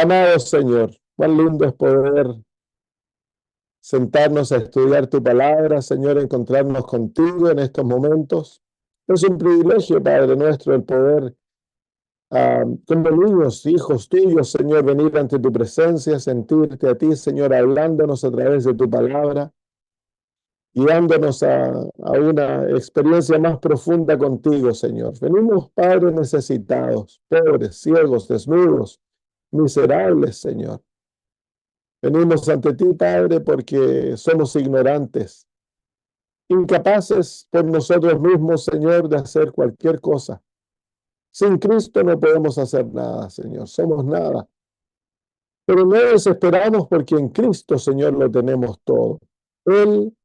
Amado Señor, cuán lindo es poder sentarnos a estudiar tu palabra, Señor, encontrarnos contigo en estos momentos. Es un privilegio, Padre nuestro, el poder, como niños, hijos tuyos, Señor, venir ante tu presencia, sentirte a ti, Señor, hablándonos a través de tu palabra, guiándonos a una experiencia más profunda contigo, Señor. Venimos, Padre, necesitados, pobres, ciegos, desnudos, miserables, Señor. Venimos ante ti, Padre, porque somos ignorantes, incapaces por nosotros mismos, Señor, de hacer cualquier cosa. Sin Cristo no podemos hacer nada, Señor, somos nada. Pero no desesperamos porque en Cristo, Señor, lo tenemos todo. Él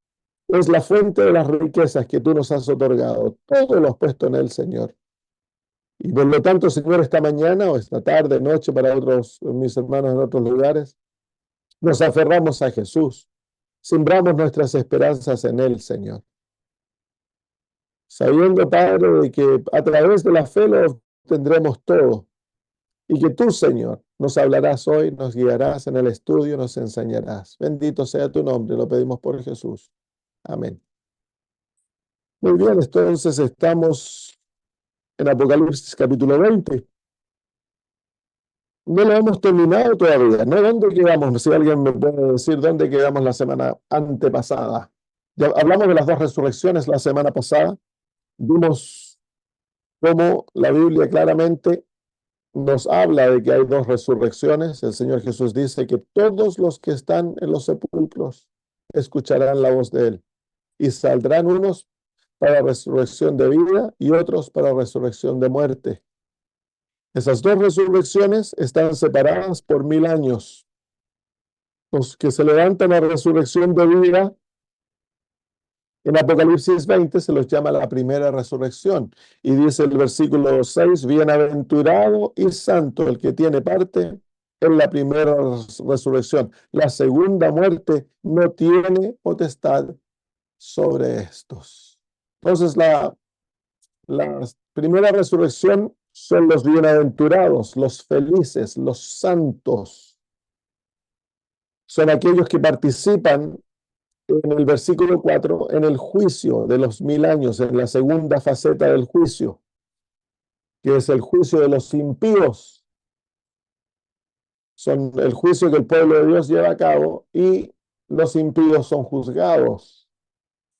es la fuente de las riquezas que tú nos has otorgado. Todo lo has puesto en Él, Señor. Y por lo tanto, Señor, esta mañana o esta tarde, noche para otros, mis hermanos en otros lugares, nos aferramos a Jesús. Sembramos nuestras esperanzas en Él, Señor, sabiendo, Padre, de que a través de la fe lo tendremos todo y que tú, Señor, nos hablarás hoy, nos guiarás en el estudio, nos enseñarás. Bendito sea tu nombre, lo pedimos por Jesús. Amén. Muy bien, entonces estamos en Apocalipsis capítulo 20. No lo hemos terminado todavía, ¿no? ¿Dónde quedamos? Si alguien me puede decir dónde quedamos la semana antepasada. Ya hablamos de las dos resurrecciones la semana pasada. Vimos cómo la Biblia claramente nos habla de que hay dos resurrecciones. El Señor Jesús dice que todos los que están en los sepulcros escucharán la voz de Él y saldrán unos para resurrección de vida y otros para resurrección de muerte. Esas dos resurrecciones están separadas por 1000 años. Los que se levantan a resurrección de vida en Apocalipsis 20 se los llama la primera resurrección. Y dice el versículo 6, bienaventurado y santo el que tiene parte en la primera resurrección. La segunda muerte no tiene potestad sobre estos. Entonces la primera resurrección son los bienaventurados, los felices, los santos. Son aquellos que participan en el versículo 4, en el juicio de los 1000 años, en la segunda faceta del juicio, que es el juicio de los impíos. Son el juicio que el pueblo de Dios lleva a cabo y los impíos son juzgados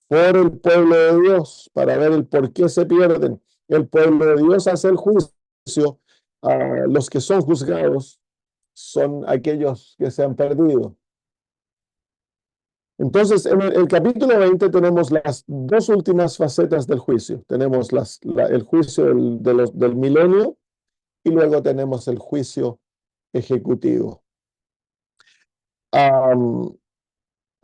por el pueblo de Dios para ver el por qué se pierden. El pueblo de Dios hace el juicio. A los que son juzgados son aquellos que se han perdido. Entonces, en el capítulo 20 tenemos las dos últimas facetas del juicio. Tenemos el juicio del milenio y luego tenemos el juicio ejecutivo. En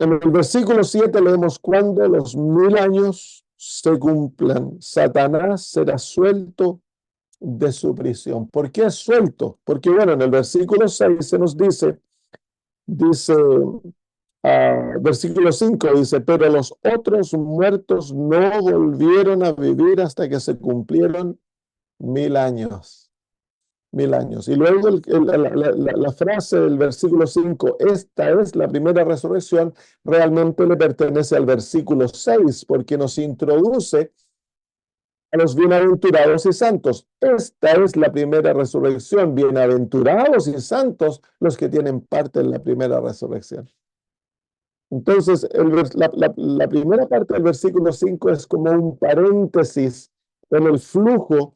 el versículo 7 leemos: cuando los 1000 años se cumplan, Satanás será suelto de su prisión. ¿Por qué es suelto? Porque, bueno, en el versículo 6 se nos dice, versículo 5 dice, pero los otros muertos no volvieron a vivir hasta que se cumplieron 1000 años. 1000 años. Y luego la frase del versículo 5, esta es la primera resurrección, realmente le pertenece al versículo 6, porque nos introduce a los bienaventurados y santos. Esta es la primera resurrección, bienaventurados y santos los que tienen parte en la primera resurrección. Entonces, la primera parte del versículo 5 es como un paréntesis en el flujo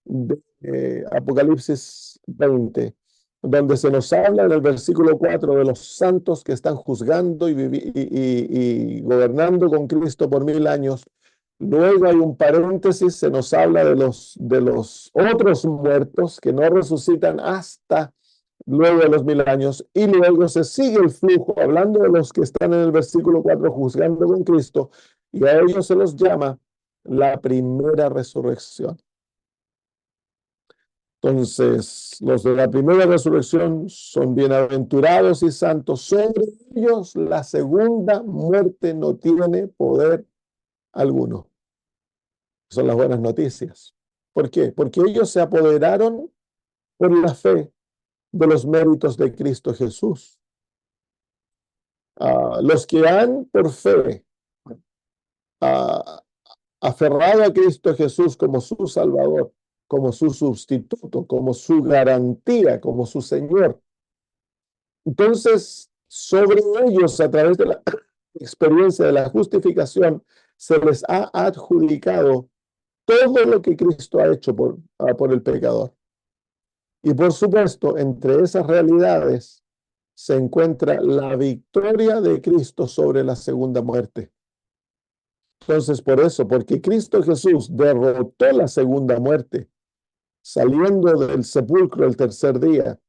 de Apocalipsis 20, donde se nos habla en el versículo 4 de los santos que están juzgando y gobernando con Cristo por 1000 años. Luego hay un paréntesis, se nos habla de los otros muertos que no resucitan hasta luego de los 1000 años, y luego se sigue el flujo hablando de los que están en el versículo 4 juzgando con Cristo, y a ellos se los llama la primera resurrección. Entonces, los de la primera resurrección son bienaventurados y santos. Sobre ellos la segunda muerte no tiene poder alguno. Son las buenas noticias. ¿Por qué? Porque ellos se apoderaron por la fe de los méritos de Cristo Jesús. Los que han por fe ah, aferrado a Cristo Jesús como su Salvador, como su sustituto, como su garantía, como su Señor. Entonces, sobre ellos, a través de la experiencia de la justificación, se les ha adjudicado todo lo que Cristo ha hecho por el pecador. Y por supuesto, entre esas realidades se encuentra la victoria de Cristo sobre la segunda muerte. Entonces, por eso, porque Cristo Jesús derrotó la segunda muerte, saliendo del sepulcro el tercer día,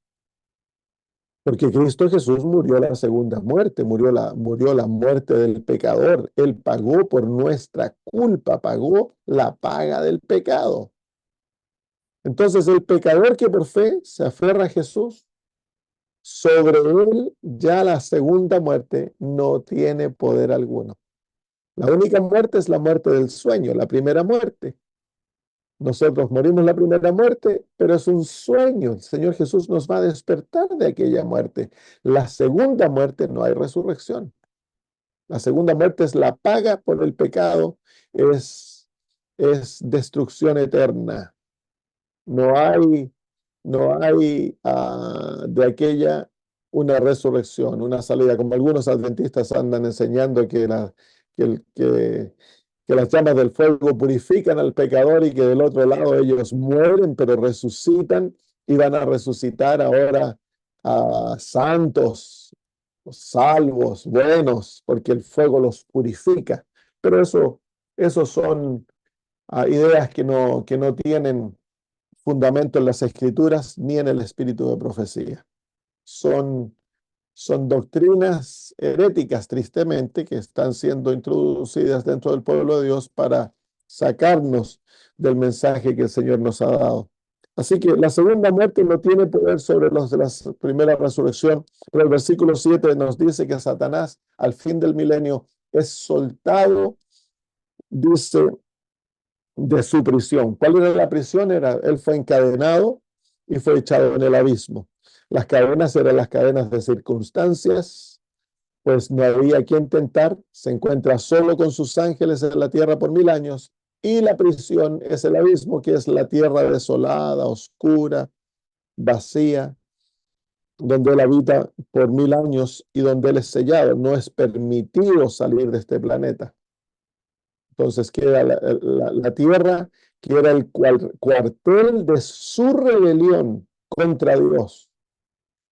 porque Cristo Jesús murió la segunda muerte, murió la muerte del pecador. Él pagó por nuestra culpa, pagó la paga del pecado. Entonces, el pecador que por fe se aferra a Jesús, sobre él ya la segunda muerte no tiene poder alguno. La única muerte es la muerte del sueño, la primera muerte. Nosotros morimos la primera muerte, pero es un sueño. El Señor Jesús nos va a despertar de aquella muerte. La segunda muerte no hay resurrección. La segunda muerte es la paga por el pecado, es destrucción eterna. No hay de aquella una resurrección, una salida, como algunos adventistas andan enseñando que, el- que, que las llamas del fuego purifican al pecador y que del otro lado ellos mueren, pero resucitan y van a resucitar ahora a santos, salvos, buenos, porque el fuego los purifica. Pero eso son ideas que no tienen fundamento en las escrituras ni en el espíritu de profecía. Son, son doctrinas heréticas, tristemente, que están siendo introducidas dentro del pueblo de Dios para sacarnos del mensaje que el Señor nos ha dado. Así que la segunda muerte no tiene poder sobre los de la primera resurrección, pero el versículo 7 nos dice que Satanás al fin del milenio es soltado, dice, de su prisión. ¿Cuál era la prisión? Él fue encadenado y fue echado en el abismo. Las cadenas eran las cadenas de circunstancias, pues no había quien tentar, se encuentra solo con sus ángeles en la tierra por 1000 años, y la prisión es el abismo, que es la tierra desolada, oscura, vacía, donde él habita por 1000 años y donde él es sellado. No es permitido salir de este planeta. Entonces queda la tierra, que era el cuartel de su rebelión contra Dios,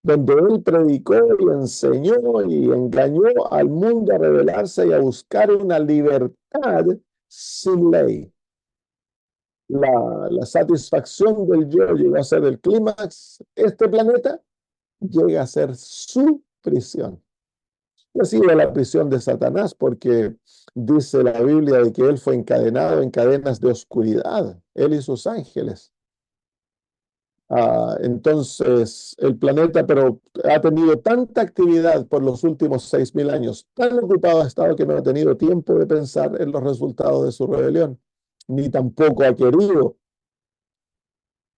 donde él predicó y enseñó y engañó al mundo a rebelarse y a buscar una libertad sin ley. La satisfacción del yo llegó a ser el clímax. Este planeta llega a ser su prisión. Y así era la prisión de Satanás, porque dice la Biblia de que él fue encadenado en cadenas de oscuridad, él y sus ángeles. Entonces, el planeta, pero ha tenido tanta actividad por los últimos 6000 años, tan ocupado ha estado que no ha tenido tiempo de pensar en los resultados de su rebelión, ni tampoco ha querido.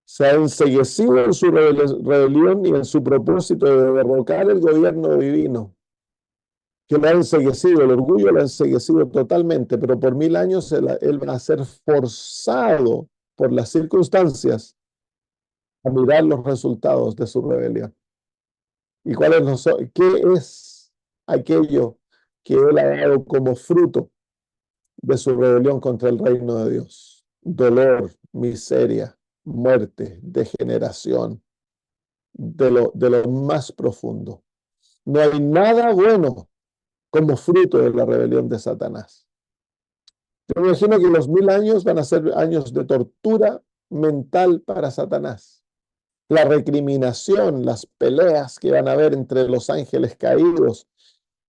Se ha enceguecido en su rebelión y en su propósito de derrocar el gobierno divino, que lo ha enceguecido, el orgullo lo ha enceguecido totalmente, pero por 1000 años él va a ser forzado por las circunstancias a mirar los resultados de su rebelión. ¿Y qué es aquello que él ha dado como fruto de su rebelión contra el reino de Dios? Dolor, miseria, muerte, degeneración, de lo más profundo. No hay nada bueno como fruto de la rebelión de Satanás. Yo me imagino que los 1000 años van a ser años de tortura mental para Satanás. La recriminación, las peleas que van a haber entre los ángeles caídos,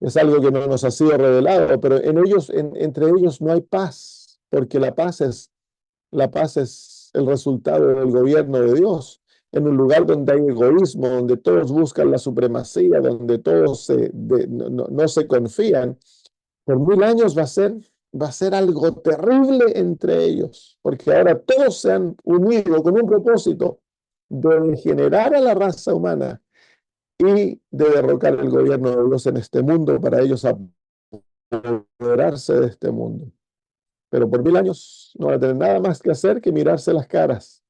es algo que no nos ha sido revelado, pero entre ellos no hay paz, porque la paz es el resultado del gobierno de Dios. En un lugar donde hay egoísmo, donde todos buscan la supremacía, donde todos no se confían, por 1000 años va a ser algo terrible entre ellos, porque ahora todos se han unido con un propósito de degenerar a la raza humana y de derrocar el gobierno de Dios en este mundo para ellos apoderarse de este mundo. Pero por 1000 años no van a tener nada más que hacer que mirarse las caras.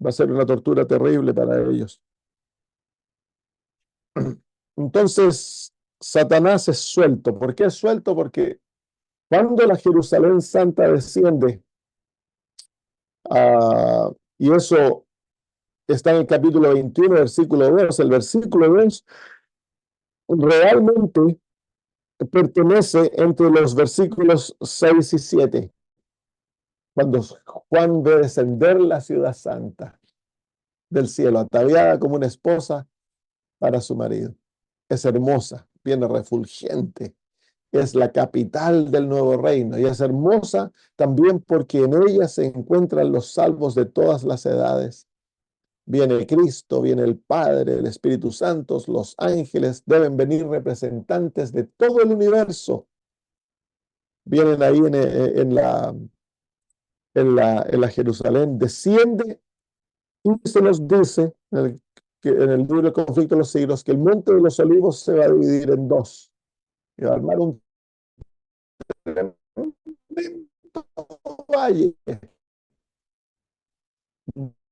Va a ser una tortura terrible para ellos. Entonces, Satanás es suelto. ¿Por qué es suelto? Porque cuando la Jerusalén Santa desciende, y eso está en el capítulo 21, versículo 2, el versículo 2 realmente pertenece entre los versículos 6 y 7, cuando Juan ve descender la ciudad santa del cielo, ataviada como una esposa para su marido. Es hermosa, viene refulgente, es la capital del nuevo reino y es hermosa también porque en ella se encuentran los salvos de todas las edades. Viene Cristo, viene el Padre, el Espíritu Santo, los ángeles, deben venir representantes de todo el universo. Vienen ahí en la Jerusalén, desciende y se nos dice en el libro del conflicto de los siglos que el monte de los olivos se va a dividir en dos y va a armar un valle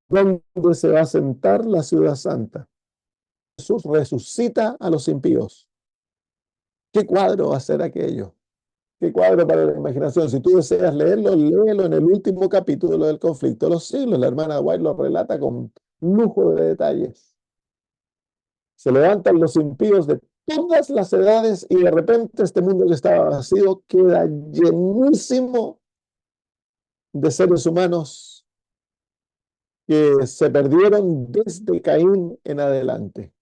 donde se va a sentar la ciudad santa. Jesús resucita a los impíos. ¿Qué cuadro va a ser aquello? ¿Qué cuadro para la imaginación? Si tú deseas leerlo, léelo en el último capítulo del conflicto de los siglos. La hermana White lo relata con lujo de detalles. Se levantan los impíos de todas las edades y de repente este mundo que estaba vacío queda llenísimo de seres humanos que se perdieron desde Caín en adelante.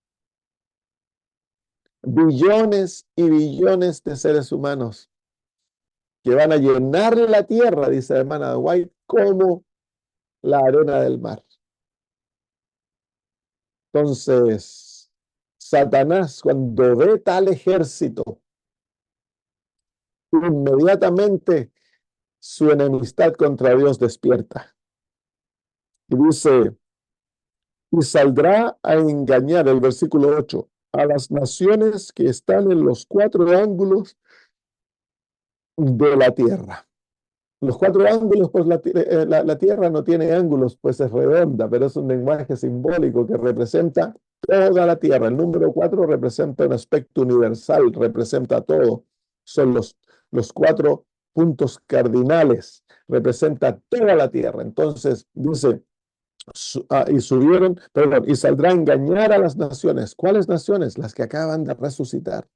Billones y billones de seres humanos que van a llenar la tierra, dice la hermana White, como la arena del mar. Entonces, Satanás, cuando ve tal ejército, inmediatamente su enemistad contra Dios despierta. Y dice, y saldrá a engañar, el versículo 8, a las naciones que están en los cuatro ángulos de la tierra. Los cuatro ángulos, pues la tierra no tiene ángulos, pues es redonda, pero es un lenguaje simbólico que representa toda la tierra. El número 4 representa un aspecto universal, representa todo. Son los 4 puntos cardinales, representa toda la tierra. Entonces dice, y subieron, perdón, y saldrá a engañar a las naciones. ¿Cuáles naciones? Las que acaban de resucitar.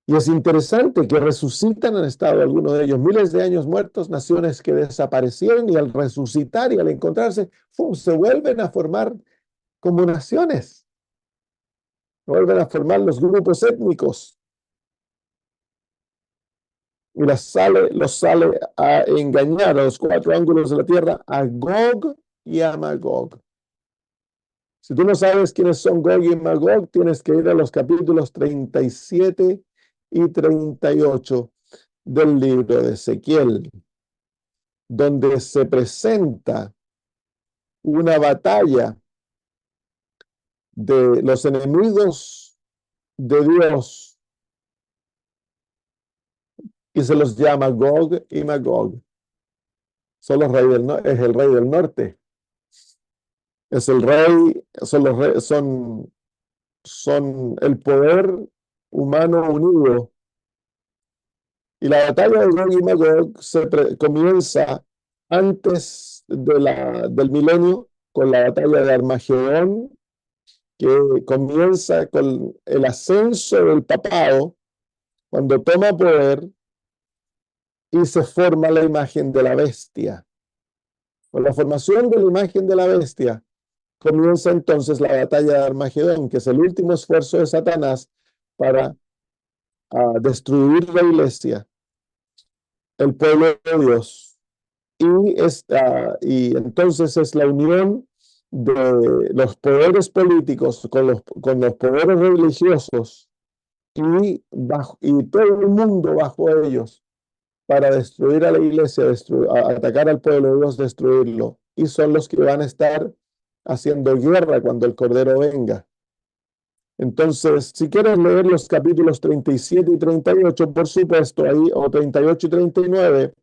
Y es interesante que resucitan, han estado algunos de ellos miles de años muertos, naciones que desaparecieron y al resucitar y al encontrarse, ¡fum!, se vuelven a formar como naciones, vuelven a formar los grupos étnicos y los sale a engañar a los cuatro ángulos de la tierra, a Gog y a Magog. Si tú no sabes quiénes son Gog y Magog, tienes que ir a los capítulos 37 y 38 del libro de Ezequiel, donde se presenta una batalla de los enemigos de Dios y se los llama Gog y Magog. Son los reyes es el rey del norte. Es el rey, son el poder humano unido. Y la batalla de Gog y Magog comienza antes del milenio con la batalla de Armagedón, que comienza con el ascenso del papado, cuando toma poder y se forma la imagen de la bestia. Con la formación de la imagen de la bestia, comienza entonces la batalla de Armagedón, que es el último esfuerzo de Satanás para destruir la iglesia, el pueblo de Dios. Y entonces es la unión de los poderes políticos con los poderes religiosos y todo el mundo bajo ellos para destruir a la iglesia, atacar al pueblo de Dios, destruirlo. y son los que van a estar haciendo guerra cuando el Cordero venga. Entonces, si quieres leer los capítulos 37 y 38, por supuesto, ahí, o 38 y 39,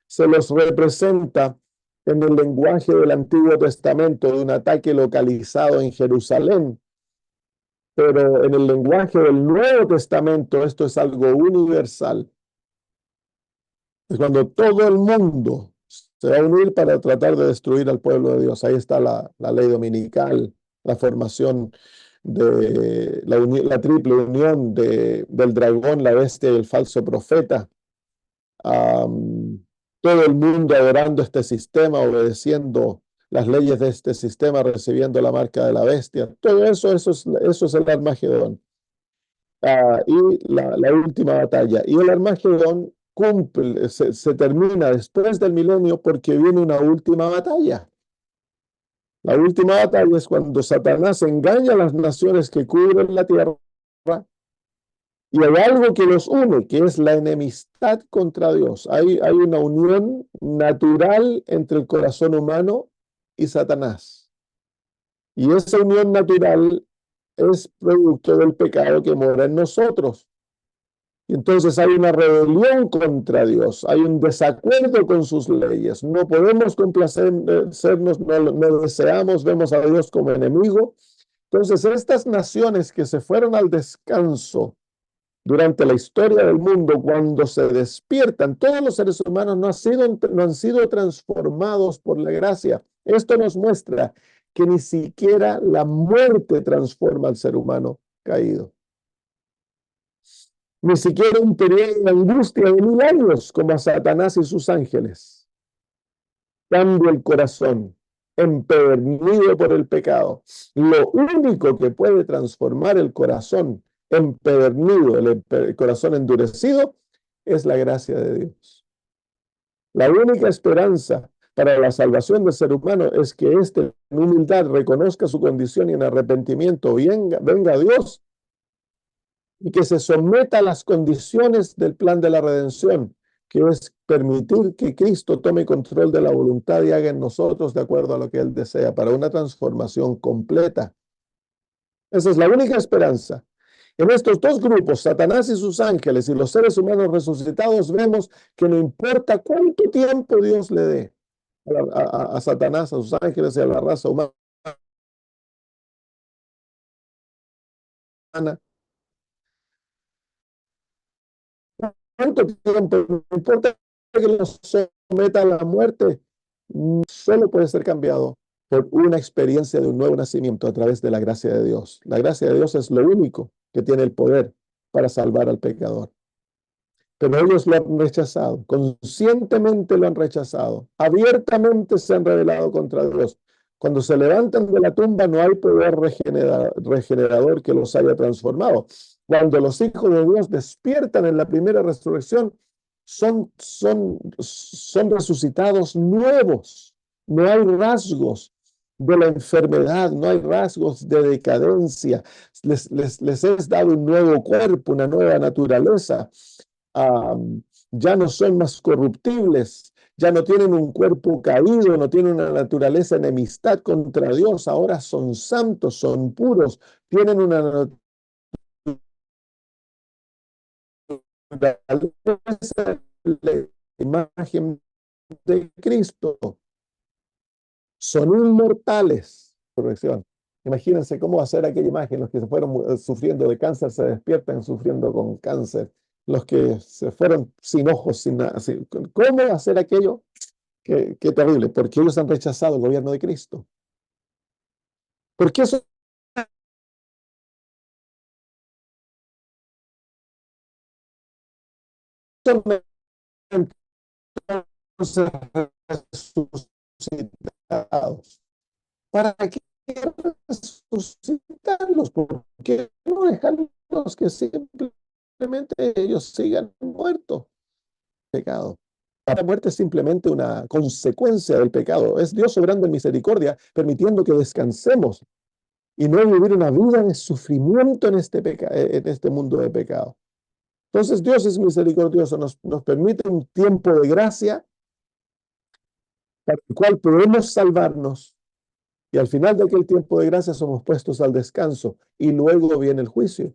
se los representa en el lenguaje del Antiguo Testamento de un ataque localizado en Jerusalén. Pero en el lenguaje del Nuevo Testamento esto es algo universal. Es cuando todo el mundo se va a unir para tratar de destruir al pueblo de Dios. Ahí está la ley dominical, la formación de la triple unión del dragón, la bestia y el falso profeta. Todo el mundo adorando este sistema, obedeciendo las leyes de este sistema, recibiendo la marca de la bestia. Todo eso es el Armagedón. Y la última batalla. Y el Armagedón se termina después del milenio porque viene una última batalla. La última batalla es cuando Satanás engaña a las naciones que cubren la tierra y hay algo que los une, que es la enemistad contra Dios. Hay una unión natural entre el corazón humano y Satanás. Y esa unión natural es producto del pecado que mora en nosotros. Y entonces hay una rebelión contra Dios, hay un desacuerdo con sus leyes. No podemos complacernos, no deseamos, vemos a Dios como enemigo. Entonces estas naciones que se fueron al descanso durante la historia del mundo, cuando se despiertan, todos los seres humanos no han sido transformados por la gracia. Esto nos muestra que ni siquiera la muerte transforma al ser humano caído. Ni siquiera un periodo de angustia de 1000 años como a Satanás y sus ángeles. Cambia el corazón, empedernido por el pecado. Lo único que puede transformar el corazón empedernido, el corazón endurecido, es la gracia de Dios. La única esperanza para la salvación del ser humano es que éste en humildad reconozca su condición y en arrepentimiento venga a Dios y que se someta a las condiciones del plan de la redención, que es permitir que Cristo tome control de la voluntad y haga en nosotros de acuerdo a lo que Él desea, para una transformación completa. Esa es la única esperanza. En estos dos grupos, Satanás y sus ángeles y los seres humanos resucitados, vemos que no importa cuánto tiempo Dios le dé a Satanás, a sus ángeles y a la raza humana, cuánto tiempo, no importa que los someta a la muerte, solo puede ser cambiado por una experiencia de un nuevo nacimiento a través de la gracia de Dios. La gracia de Dios es lo único que tiene el poder para salvar al pecador. Pero ellos lo han rechazado, conscientemente lo han rechazado, abiertamente se han rebelado contra Dios. Cuando se levantan de la tumba no hay poder regenerador que los haya transformado. Cuando los hijos de Dios despiertan en la primera resurrección, son resucitados nuevos. No hay rasgos de la enfermedad, no hay rasgos de decadencia. Les es dado un nuevo cuerpo, una nueva naturaleza. Ya no son más corruptibles, ya no tienen un cuerpo caído, no tienen una naturaleza enemistad contra Dios, ahora son santos, son puros, tienen una naturaleza, la imagen de Cristo, son inmortales. Corrección. Imagínense cómo va a ser aquella imagen, los que se fueron sufriendo de cáncer se despiertan sufriendo con cáncer, los que se fueron sin ojos, sin nada. ¿Cómo va a ser aquello? Qué terrible, porque ellos han rechazado el gobierno de Cristo. Porque eso entonces resucitados. ¿Para qué resucitarlos? ¿Por qué no dejarlos que simplemente ellos sigan muertos? Pecado. La muerte es simplemente una consecuencia del pecado. Es Dios obrando en misericordia, permitiendo que descansemos y no vivir una vida de sufrimiento en este mundo de pecado. Entonces Dios es misericordioso, nos permite un tiempo de gracia para el cual podemos salvarnos. Y al final de aquel tiempo de gracia somos puestos al descanso y luego viene el juicio.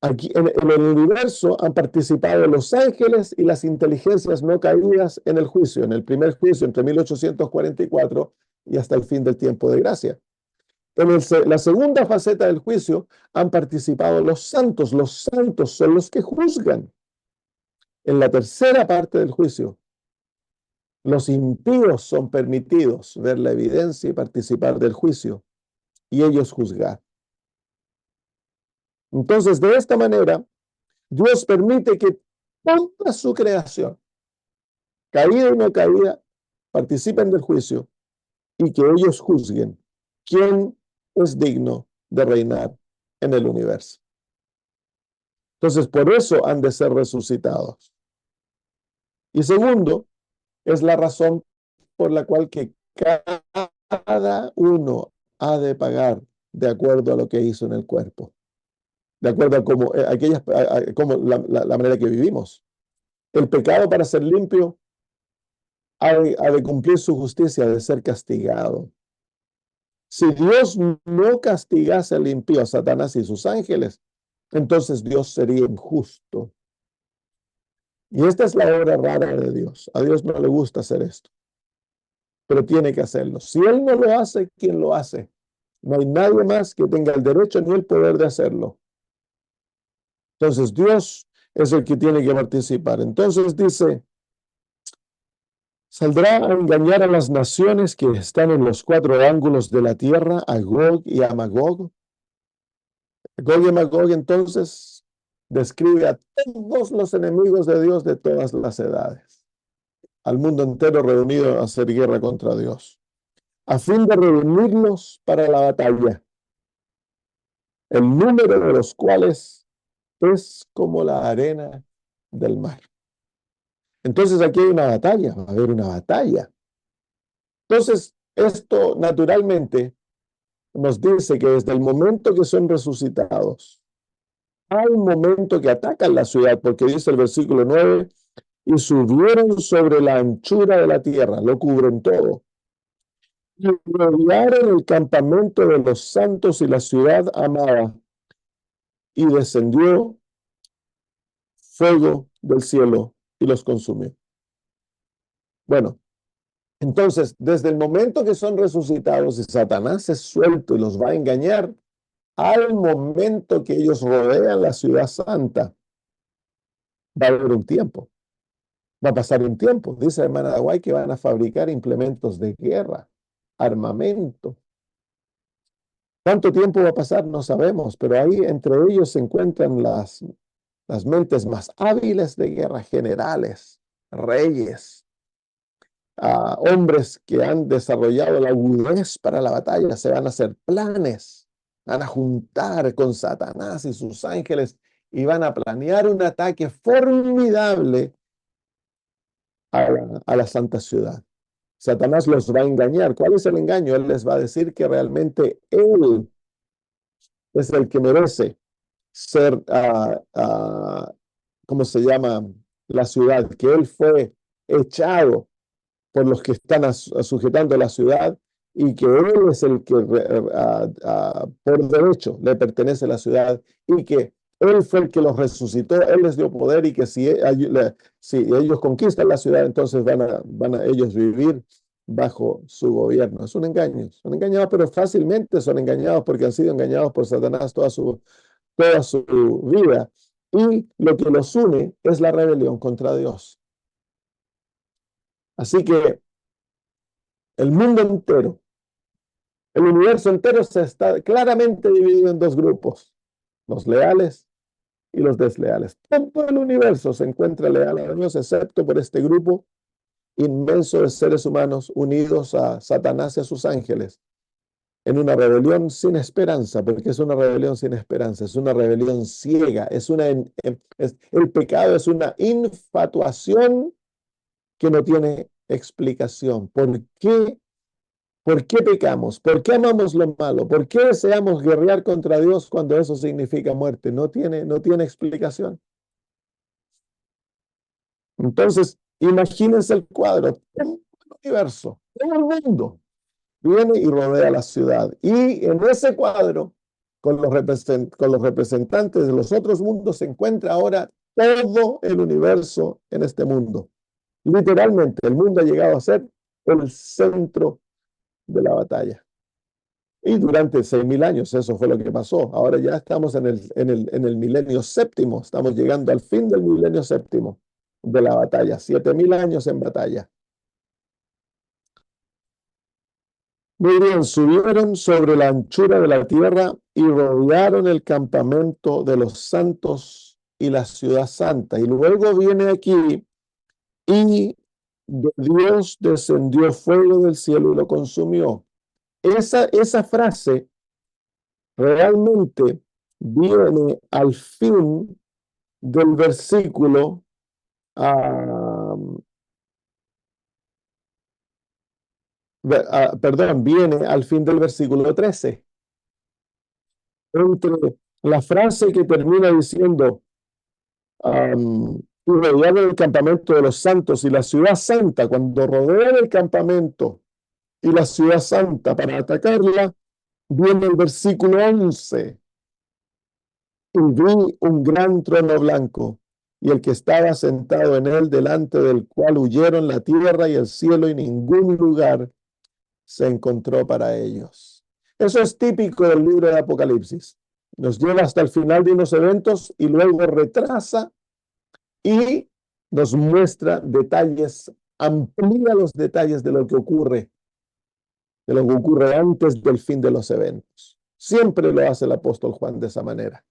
Aquí en el universo han participado los ángeles y las inteligencias no caídas en el juicio, en el primer juicio entre 1844 y hasta el fin del tiempo de gracia. La segunda faceta del juicio han participado los santos. Los santos son los que juzgan. En la tercera parte del juicio, los impíos son permitidos ver la evidencia y participar del juicio, y ellos juzgar. Entonces, de esta manera, Dios permite que toda su creación, caída y no caída, participen del juicio y que ellos juzguen quién es digno de reinar en el universo. Entonces, por eso han de ser resucitados. Y segundo, es la razón por la cual que cada uno ha de pagar de acuerdo a lo que hizo en el cuerpo, de acuerdo a cómo, como la manera que vivimos. El pecado, para ser limpio, ha de cumplir su justicia, de ser castigado. Si Dios no castigase al impío, a Satanás y sus ángeles, entonces Dios sería injusto. Y esta es la obra rara de Dios. A Dios no le gusta hacer esto, pero tiene que hacerlo. Si Él no lo hace, ¿quién lo hace? No hay nadie más que tenga el derecho ni el poder de hacerlo. Entonces Dios es el que tiene que participar. Entonces dice, saldrá a engañar a las naciones que están en los cuatro ángulos de la tierra, a Gog y a Magog. Gog y Magog entonces describe a todos los enemigos de Dios de todas las edades, al mundo entero reunido a hacer guerra contra Dios, a fin de reunirlos para la batalla, el número de los cuales es como la arena del mar. Entonces aquí hay una batalla, va a haber una batalla. Entonces, esto naturalmente nos dice que desde el momento que son resucitados, hay un momento que atacan la ciudad, porque dice el versículo 9, y subieron sobre la anchura de la tierra, lo cubren todo, y rodearon el campamento de los santos y la ciudad amada, y descendió fuego del cielo y los consumió. Bueno, entonces, desde el momento que son resucitados y Satanás es suelto y los va a engañar, al momento que ellos rodean la ciudad santa, va a haber un tiempo. Va a pasar un tiempo. Dice la hermana Dawai que van a fabricar implementos de guerra, armamento. ¿Cuánto tiempo va a pasar? No sabemos, pero ahí entre ellos se encuentran las mentes más hábiles de guerra, generales, reyes, hombres que han desarrollado la agudez para la batalla. Se van a hacer planes, van a juntar con Satanás y sus ángeles y van a planear un ataque formidable a la santa ciudad. Satanás los va a engañar. ¿Cuál es el engaño? Él les va a decir que realmente él es el que merece ser, ¿cómo se llama? La ciudad, que él fue echado por los que están sujetando la ciudad y que él es el que por derecho le pertenece a la ciudad y que él fue el que los resucitó, él les dio poder y que si ellos conquistan la ciudad, entonces van a ellos vivir bajo su gobierno. Es un engaño. Son engañados, pero fácilmente son engañados porque han sido engañados por Satanás toda su vida. Y lo que los une es la rebelión contra Dios. Así que el mundo entero, el universo entero se está claramente dividido en dos grupos, los leales y los desleales. Todo el universo se encuentra leal a Dios, excepto por este grupo inmenso de seres humanos unidos a Satanás y a sus ángeles, en una rebelión sin esperanza, porque es una rebelión sin esperanza, es una rebelión ciega, el pecado es una infatuación que no tiene explicación. ¿Por qué? ¿Por qué pecamos? ¿Por qué amamos lo malo? ¿Por qué deseamos guerrear contra Dios cuando eso significa muerte? No tiene explicación. Entonces, Imagínense el cuadro, todo el universo, todo el mundo viene y rodea la ciudad. Y en ese cuadro, con los representantes de los otros mundos, se encuentra ahora todo el universo en este mundo. Literalmente, el mundo ha llegado a ser el centro de la batalla. Y durante 6.000 años eso fue lo que pasó. Ahora ya estamos en el milenio séptimo, estamos llegando al fin del milenio séptimo de la batalla, 7.000 años en batalla. Muy bien, subieron sobre la anchura de la tierra y rodearon el campamento de los santos y la ciudad santa. Y luego viene aquí, y de Dios descendió fuego del cielo y lo consumió. Esa frase realmente viene al fin del versículo, perdón, viene al fin del versículo 13. Entre la frase que termina diciendo, y rodearon el campamento de los santos y la ciudad santa, cuando rodean el campamento y la ciudad santa para atacarla, viene el versículo 11. Y vi un gran trono blanco, y el que estaba sentado en él, delante del cual huyeron la tierra y el cielo, y ningún lugar se encontró para ellos. Eso es típico del libro de Apocalipsis. Nos lleva hasta el final de unos eventos y luego retrasa y nos muestra detalles, amplía los detalles de lo que ocurre antes del fin de los eventos. Siempre lo hace el apóstol Juan de esa manera.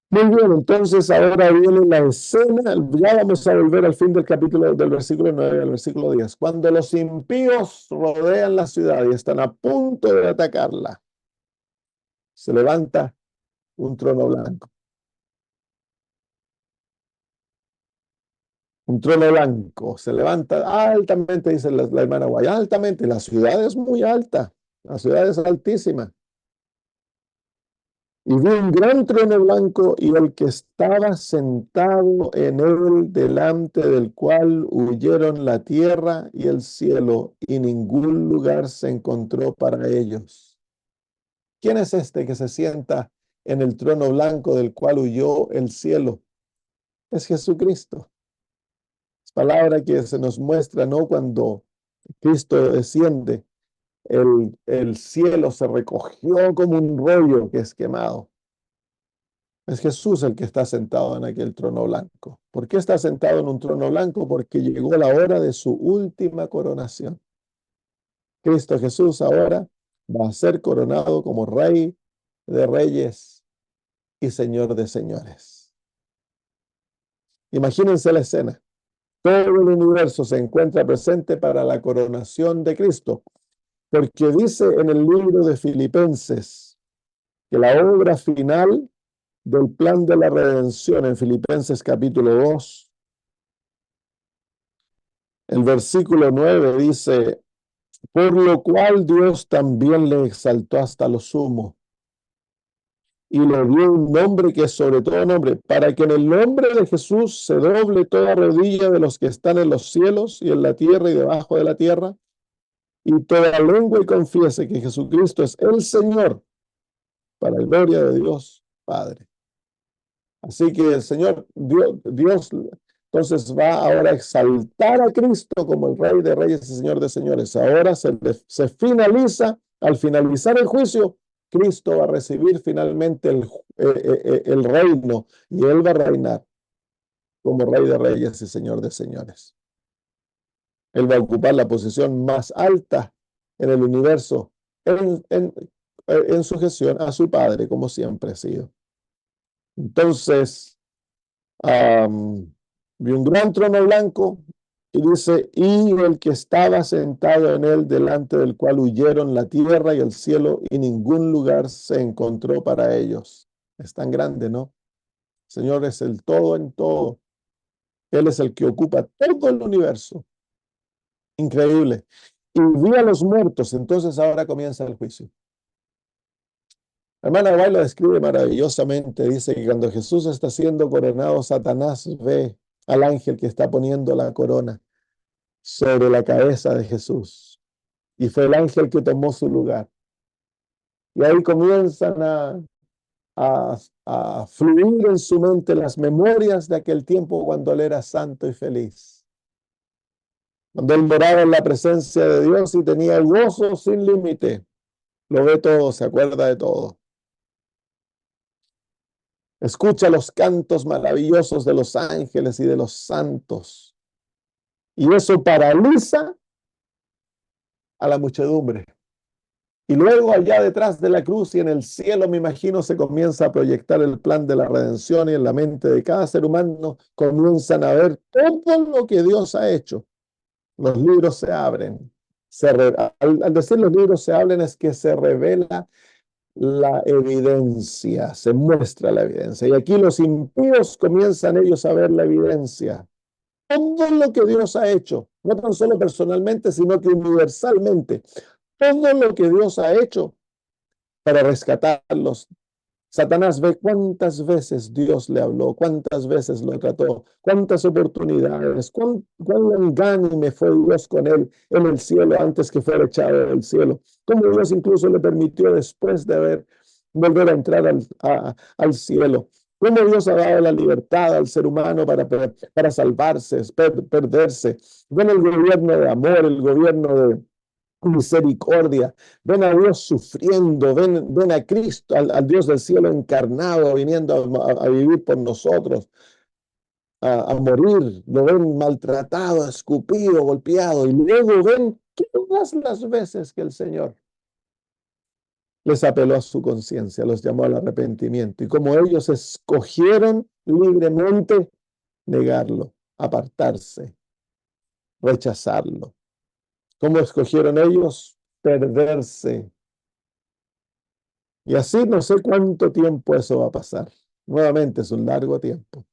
Muy bien, entonces ahora viene la escena, ya vamos a volver al fin del capítulo, del versículo 9 al versículo 10. Cuando los impíos rodean la ciudad y están a punto de atacarla, se levanta un trono blanco. Un trono blanco se levanta altamente, dice la hermana Guay, altamente. La ciudad es muy alta, la ciudad es altísima. Y vi un gran trono blanco y el que estaba sentado en él, delante del cual huyeron la tierra y el cielo, y ningún lugar se encontró para ellos. ¿Quién es este que se sienta en el trono blanco del cual huyó el cielo? Es Jesucristo. Es palabra que se nos muestra, ¿no? Cuando Cristo desciende, el cielo se recogió como un rollo que es quemado. Es Jesús el que está sentado en aquel trono blanco. ¿Por qué está sentado en un trono blanco? Porque llegó la hora de su última coronación. Cristo Jesús ahora va a ser coronado como Rey de Reyes y Señor de Señores. Imagínense la escena. Todo el universo se encuentra presente para la coronación de Cristo, porque dice en el libro de Filipenses que la obra final del plan de la redención, en Filipenses capítulo 2, el versículo 9 dice, por lo cual Dios también le exaltó hasta lo sumo y le dio un nombre que es sobre todo nombre, para que en el nombre de Jesús se doble toda rodilla de los que están en los cielos y en la tierra y debajo de la tierra, y toda lengua y confiese que Jesucristo es el Señor, para la gloria de Dios Padre. Así que el Señor, Dios entonces va ahora a exaltar a Cristo como el Rey de Reyes y Señor de Señores. Ahora se finaliza, al finalizar el juicio, Cristo va a recibir finalmente el reino y Él va a reinar como Rey de Reyes y Señor de Señores. Él va a ocupar la posición más alta en el universo en sujeción a su Padre, como siempre ha sido. Entonces, vi un gran trono blanco y dice, y el que estaba sentado en él, delante del cual huyeron la tierra y el cielo, y ningún lugar se encontró para ellos. Es tan grande, ¿no? El Señor es el todo en todo. Él es el que ocupa todo el universo. Increíble. Y vi a los muertos, entonces ahora comienza el juicio. La hermana Guay lo describe maravillosamente. Dice que cuando Jesús está siendo coronado, Satanás ve al ángel que está poniendo la corona sobre la cabeza de Jesús. Y fue el ángel que tomó su lugar. Y ahí comienzan a, a fluir en su mente las memorias de aquel tiempo cuando él era santo y feliz. Cuando él moraba en la presencia de Dios y tenía gozo sin límite. Lo ve todo, se acuerda de todo. Escucha los cantos maravillosos de los ángeles y de los santos. Y eso paraliza a la muchedumbre. Y luego allá detrás de la cruz y en el cielo, me imagino, se comienza a proyectar el plan de la redención y en la mente de cada ser humano comienzan a ver todo lo que Dios ha hecho. Los libros se abren. Al decir los libros se abren es que se revela la evidencia, se muestra la evidencia. Y aquí los impíos comienzan ellos a ver la evidencia. Todo lo que Dios ha hecho, no tan solo personalmente, sino que universalmente. Todo lo que Dios ha hecho para rescatarlos. Satanás ve cuántas veces Dios le habló, cuántas veces lo trató, cuántas oportunidades, cuán longánime fue Dios con él en el cielo antes que fuera echado del cielo. Cómo Dios incluso le permitió después de volver a entrar al cielo. Cómo Dios ha dado la libertad al ser humano para salvarse, perderse. Ven el gobierno de amor, el gobierno de misericordia, ven a Dios sufriendo, ven a Cristo, al Dios del cielo encarnado, viniendo a vivir por nosotros, a morir, lo ven maltratado, escupido, golpeado, y luego ven todas las veces que el Señor les apeló a su conciencia, los llamó al arrepentimiento, y como ellos escogieron libremente negarlo, apartarse, rechazarlo. ¿Cómo escogieron ellos? Perderse. Y así no sé cuánto tiempo eso va a pasar. Nuevamente es un largo tiempo.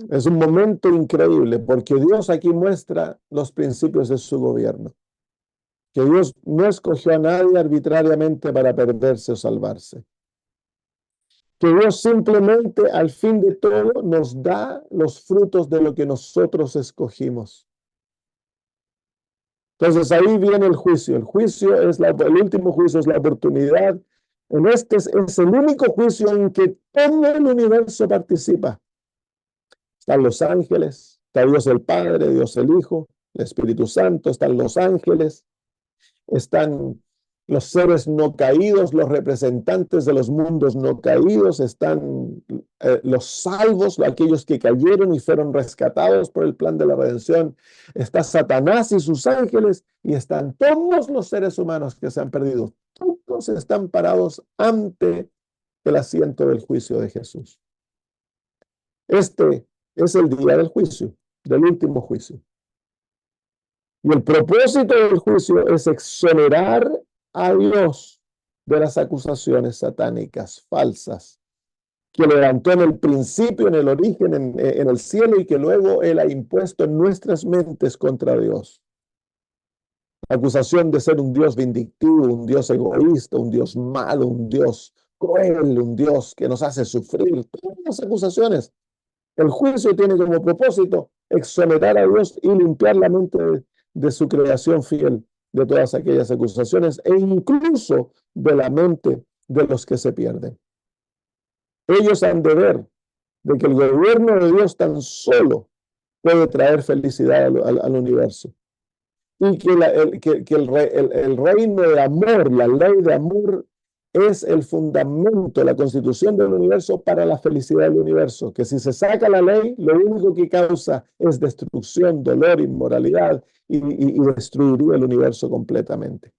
Es un momento increíble porque Dios aquí muestra los principios de su gobierno. Que Dios no escogió a nadie arbitrariamente para perderse o salvarse. Que Dios simplemente al fin de todo nos da los frutos de lo que nosotros escogimos. Entonces ahí viene el juicio. El juicio es el último juicio, es la oportunidad. En este es el único juicio en que todo el universo participa. Están los ángeles, está Dios el Padre, Dios el Hijo, el Espíritu Santo, están los ángeles, están los seres no caídos, los representantes de los mundos no caídos, están los salvos, aquellos que cayeron y fueron rescatados por el plan de la redención, está Satanás y sus ángeles, y están todos los seres humanos que se han perdido. Todos están parados ante el asiento del juicio de Jesús. Este es el día del juicio, del último juicio. Y el propósito del juicio es exonerar a Dios de las acusaciones satánicas falsas que levantó en el principio, en el origen, en el cielo, y que luego Él ha impuesto en nuestras mentes contra Dios. La acusación de ser un Dios vindictivo, un Dios egoísta, un Dios malo, un Dios cruel, un Dios que nos hace sufrir, todas las acusaciones. El juicio tiene como propósito exonerar a Dios y limpiar la mente de su creación fiel de todas aquellas acusaciones e incluso de la mente de los que se pierden. Ellos han de ver de que el gobierno de Dios tan solo puede traer felicidad al universo y que el reino de amor, la ley de amor, es el fundamento, la constitución del universo para la felicidad del universo, que si se saca la ley, lo único que causa es destrucción, dolor, inmoralidad y destruiría el universo completamente.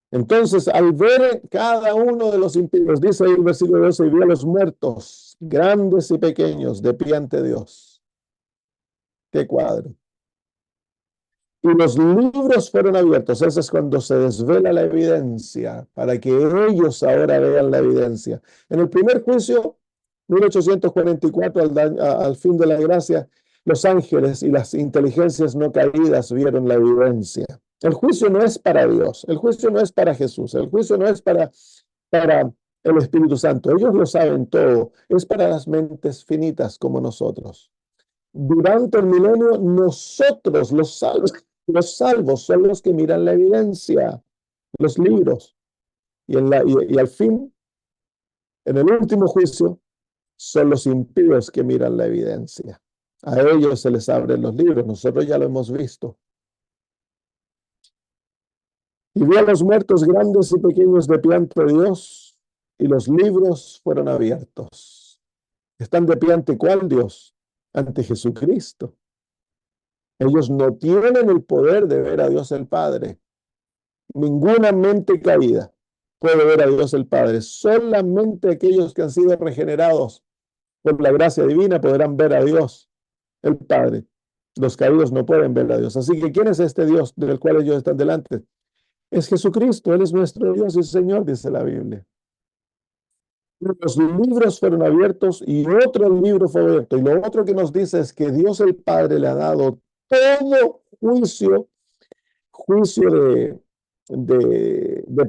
Entonces, al ver cada uno de los impíos, dice ahí el versículo 12, y vi a los muertos, grandes y pequeños, de pie ante Dios. ¡Qué cuadro! Y los libros fueron abiertos. Eso es cuando se desvela la evidencia, para que ellos ahora vean la evidencia. En el primer juicio, 1844, al fin de la gracia, los ángeles y las inteligencias no caídas vieron la evidencia. El juicio no es para Dios, el juicio no es para Jesús, el juicio no es para el Espíritu Santo. Ellos lo saben todo. Es para las mentes finitas como nosotros. Durante el milenio, nosotros, los salvos son los que miran la evidencia, los libros. Y al fin, en el último juicio, son los impíos que miran la evidencia. A ellos se les abren los libros. Nosotros ya lo hemos visto. Y vi a los muertos grandes y pequeños de pie ante Dios, y los libros fueron abiertos. ¿Están de pie ante cuál Dios? Ante Jesucristo. Ellos no tienen el poder de ver a Dios el Padre. Ninguna mente caída puede ver a Dios el Padre. Solamente aquellos que han sido regenerados por la gracia divina podrán ver a Dios el Padre. Los caídos no pueden ver a Dios. Así que, ¿quién es este Dios del cual ellos están delante? Es Jesucristo. Él es nuestro Dios y Señor, dice la Biblia. Los libros fueron abiertos y otro libro fue abierto. Y lo otro que nos dice es que Dios el Padre le ha dado todo juicio de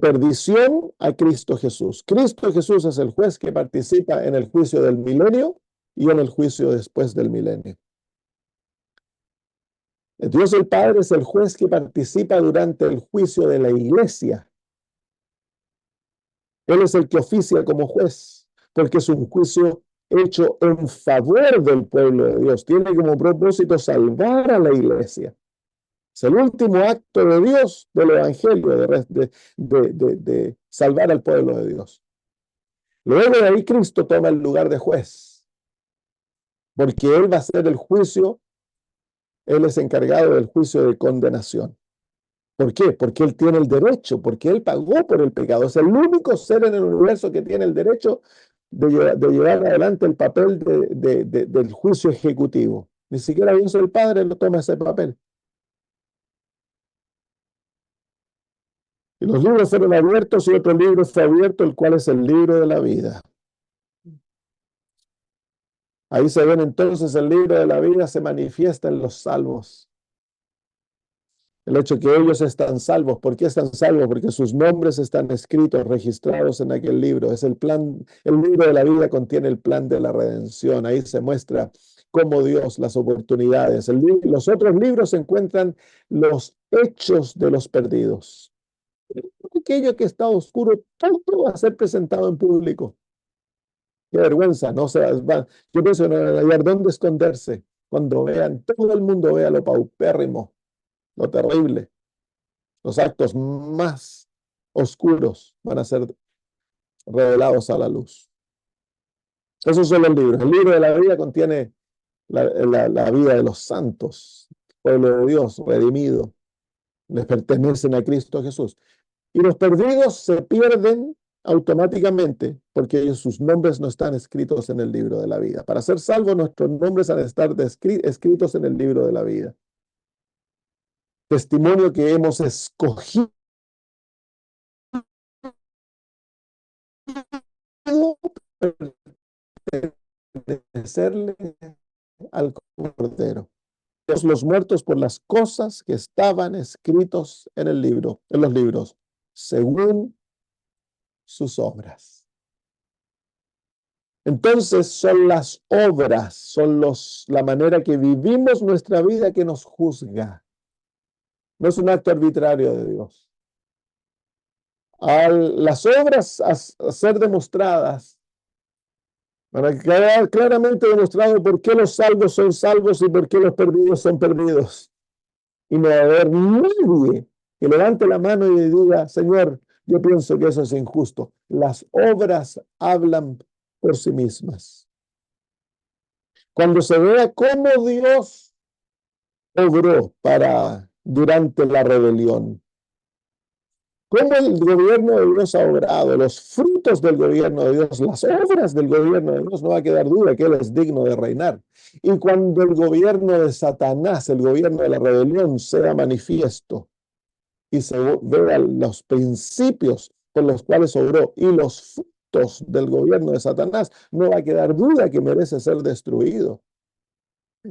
perdición a Cristo Jesús. Cristo Jesús es el juez que participa en el juicio del milenio y en el juicio después del milenio. Dios el Padre es el juez que participa durante el juicio de la iglesia. Él es el que oficia como juez, porque es un juicio hecho en favor del pueblo de Dios. Tiene como propósito salvar a la iglesia. Es el último acto de Dios, del Evangelio, de salvar al pueblo de Dios. Luego de ahí Cristo toma el lugar de juez, porque Él va a hacer el juicio, Él es encargado del juicio de condenación. ¿Por qué? Porque Él tiene el derecho, porque Él pagó por el pecado. Es el único ser en el universo que tiene el derecho de llevar adelante el papel del juicio ejecutivo. Ni siquiera Dios el Padre lo toma ese papel. Y los libros fueron abiertos y otro libro fue abierto, el cual es el libro de la vida. Ahí se ven entonces el libro de la vida se manifiesta en los salmos. El hecho que ellos están salvos. ¿Por qué están salvos? Porque sus nombres están escritos, registrados en aquel libro. Es el plan, el libro de la vida contiene el plan de la redención. Ahí se muestra cómo Dios, las oportunidades. Los otros libros se encuentran los hechos de los perdidos. Aquello que está oscuro, todo va a ser presentado en público. Qué vergüenza, no se va. Yo pienso que no van a hallar dónde esconderse cuando vean, todo el mundo vea lo paupérrimo, lo terrible. Los actos más oscuros van a ser revelados a la luz. Esos son los libros. El libro de la vida contiene la vida de los santos, pueblo de Dios, redimido. Les pertenecen a Cristo Jesús. Y los perdidos se pierden automáticamente porque sus nombres no están escritos en el libro de la vida. Para ser salvos, nuestros nombres han de estar escritos en el libro de la vida. Testimonio que hemos escogido pertenecerle al Cordero. Los muertos por las cosas que estaban escritos en el libro, en los libros, según sus obras. Entonces son las obras, son la manera que vivimos nuestra vida que nos juzga. No es un acto arbitrario de Dios. Las obras a ser demostradas, para quedar claramente demostrado por qué los salvos son salvos y por qué los perdidos son perdidos. Y no va a haber nadie que levante la mano y diga, Señor, yo pienso que eso es injusto. Las obras hablan por sí mismas. Cuando se vea cómo Dios obró durante la rebelión, cómo el gobierno de Dios ha obrado, los frutos del gobierno de Dios, las obras del gobierno de Dios, no va a quedar duda que Él es digno de reinar. Y cuando el gobierno de Satanás, el gobierno de la rebelión, sea manifiesto y se vean los principios por los cuales obró y los frutos del gobierno de Satanás, no va a quedar duda que merece ser destruido.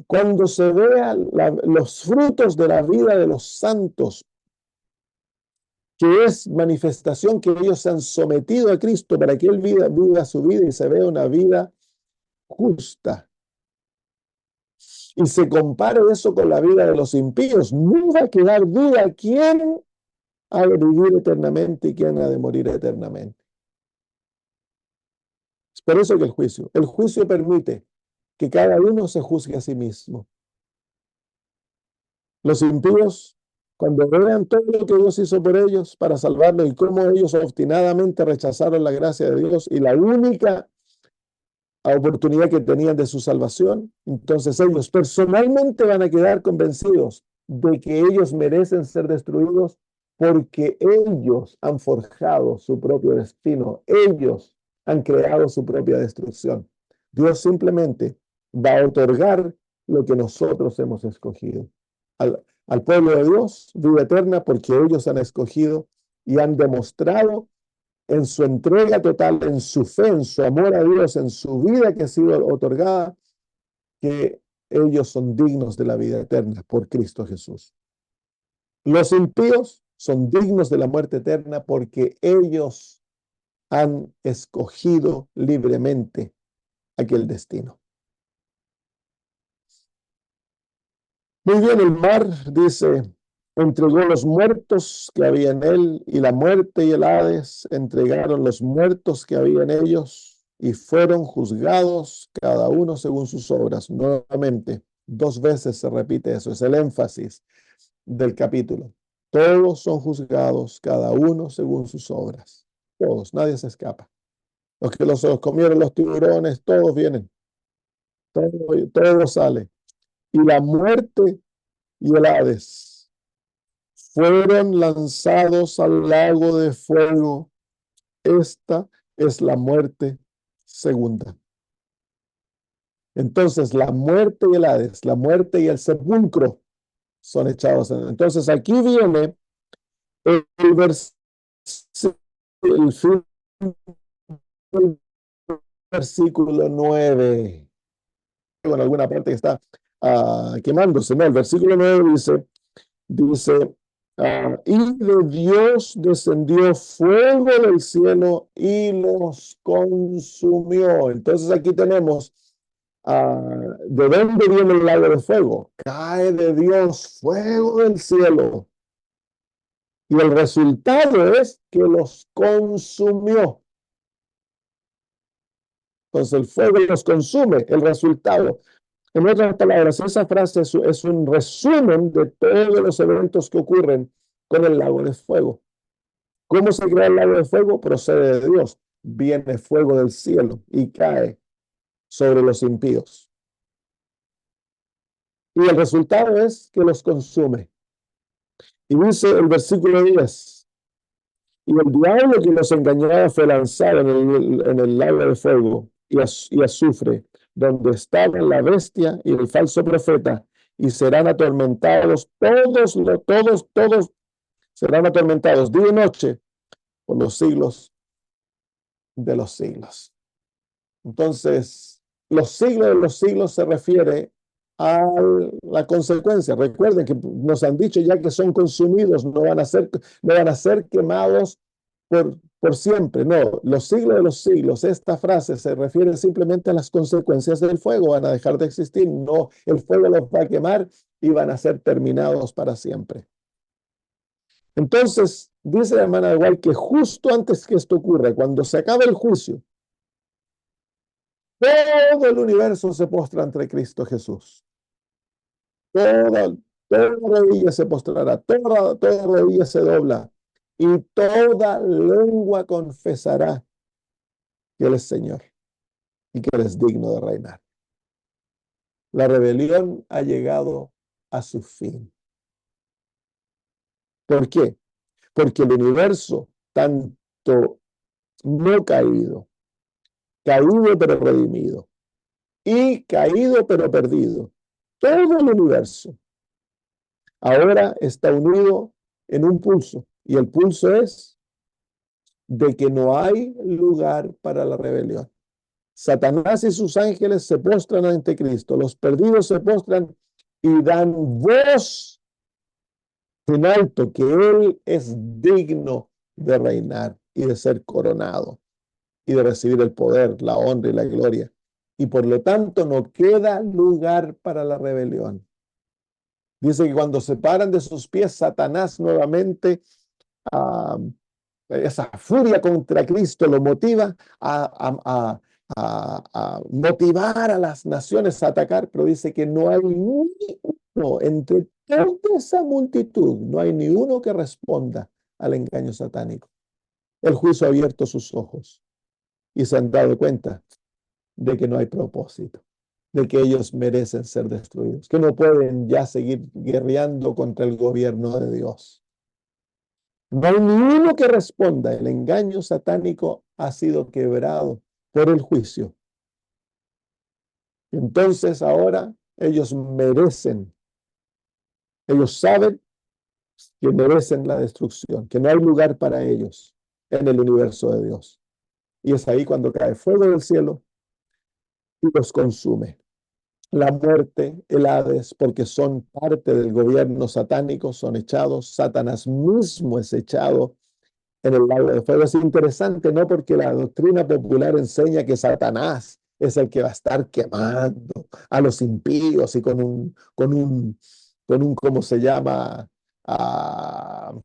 Cuando se vean los frutos de la vida de los santos, que es manifestación que ellos se han sometido a Cristo para que Él viva su vida y se vea una vida justa. Y se compare eso con la vida de los impíos, no va a quedar duda quién ha de vivir eternamente y quién ha de morir eternamente. Es por eso que el juicio permite que cada uno se juzgue a sí mismo. Los impíos, cuando vean todo lo que Dios hizo por ellos para salvarlos y cómo ellos obstinadamente rechazaron la gracia de Dios y la única oportunidad que tenían de su salvación, entonces ellos personalmente van a quedar convencidos de que ellos merecen ser destruidos porque ellos han forjado su propio destino, ellos han creado su propia destrucción. Dios simplemente va a otorgar lo que nosotros hemos escogido. Al pueblo de Dios, vida eterna, porque ellos han escogido y han demostrado en su entrega total, en su fe, en su amor a Dios, en su vida que ha sido otorgada, que ellos son dignos de la vida eterna por Cristo Jesús. Los impíos son dignos de la muerte eterna porque ellos han escogido libremente aquel destino. Muy bien, el mar, dice, entregó los muertos que había en él, y la muerte y el Hades entregaron los muertos que había en ellos, y fueron juzgados cada uno según sus obras. Nuevamente, 2 veces se repite eso, es el énfasis del capítulo. Todos son juzgados, cada uno según sus obras. Todos, nadie se escapa. Los que los comieron los tiburones, todos vienen, todo sale. Y la muerte y el Hades fueron lanzados al lago de fuego. Esta es la muerte segunda. Entonces, la muerte y el Hades, la muerte y el sepulcro son echados. Entonces, aquí viene el fin del versículo 9. En alguna parte que está quemándose, ¿no? El versículo 9 dice, y de Dios descendió fuego del cielo y los consumió. Entonces aquí tenemos, ¿de dónde viene el lago de fuego? Cae de Dios fuego del cielo. Y el resultado es que los consumió. Entonces el fuego los consume. El resultado, en otras palabras, esa frase es un resumen de todos los eventos que ocurren con el lago de fuego. ¿Cómo se crea el lago de fuego? Procede de Dios. Viene fuego del cielo y cae sobre los impíos. Y el resultado es que los consume. Y dice el versículo 10, y el diablo que los engañaba fue lanzado en el lago de fuego y azufre, donde estaban la bestia y el falso profeta, y serán atormentados todos serán atormentados día y noche por los siglos de los siglos. Entonces, los siglos de los siglos se refiere a la consecuencia. Recuerden que nos han dicho ya que son consumidos, no van a ser quemados por siempre. No, los siglos de los siglos, esta frase se refiere simplemente a las consecuencias del fuego, van a dejar de existir. No, el fuego los va a quemar y van a ser terminados para siempre. Entonces, dice la hermana igual que justo antes que esto ocurra, cuando se acabe el juicio, todo el universo se postra ante Cristo Jesús. Toda rodilla se postrará, toda rodilla se dobla y toda lengua confesará que Él es Señor y que Él es digno de reinar. La rebelión ha llegado a su fin. ¿Por qué? Porque el universo, tanto no caído pero redimido, y caído pero perdido, todo el universo ahora está unido en un pulso, y el pulso es de que no hay lugar para la rebelión. Satanás y sus ángeles se postran ante Cristo, los perdidos se postran y dan voz en alto, que Él es digno de reinar y de ser coronado y de recibir el poder, la honra y la gloria. Y por lo tanto no queda lugar para la rebelión. Dice que cuando se paran de sus pies, Satanás nuevamente, ah, esa furia contra Cristo lo motiva a motivar a las naciones a atacar, pero dice que no hay ni uno entre toda esa multitud, no hay ni uno que responda al engaño satánico. El juicio ha abierto sus ojos y se han dado cuenta de que no hay propósito, de que ellos merecen ser destruidos, que no pueden ya seguir guerreando contra el gobierno de Dios. No hay ni uno que responda. El engaño satánico ha sido quebrado por el juicio. Entonces ahora ellos merecen, ellos saben que merecen la destrucción, que no hay lugar para ellos en el universo de Dios. Y es ahí cuando cae fuego del cielo y los consume. La muerte, el Hades, porque son parte del gobierno satánico, son echados. Satanás mismo es echado en el lago de fuego. Es interesante, ¿no? Porque la doctrina popular enseña que Satanás es el que va a estar quemando a los impíos y ¿cómo se llama?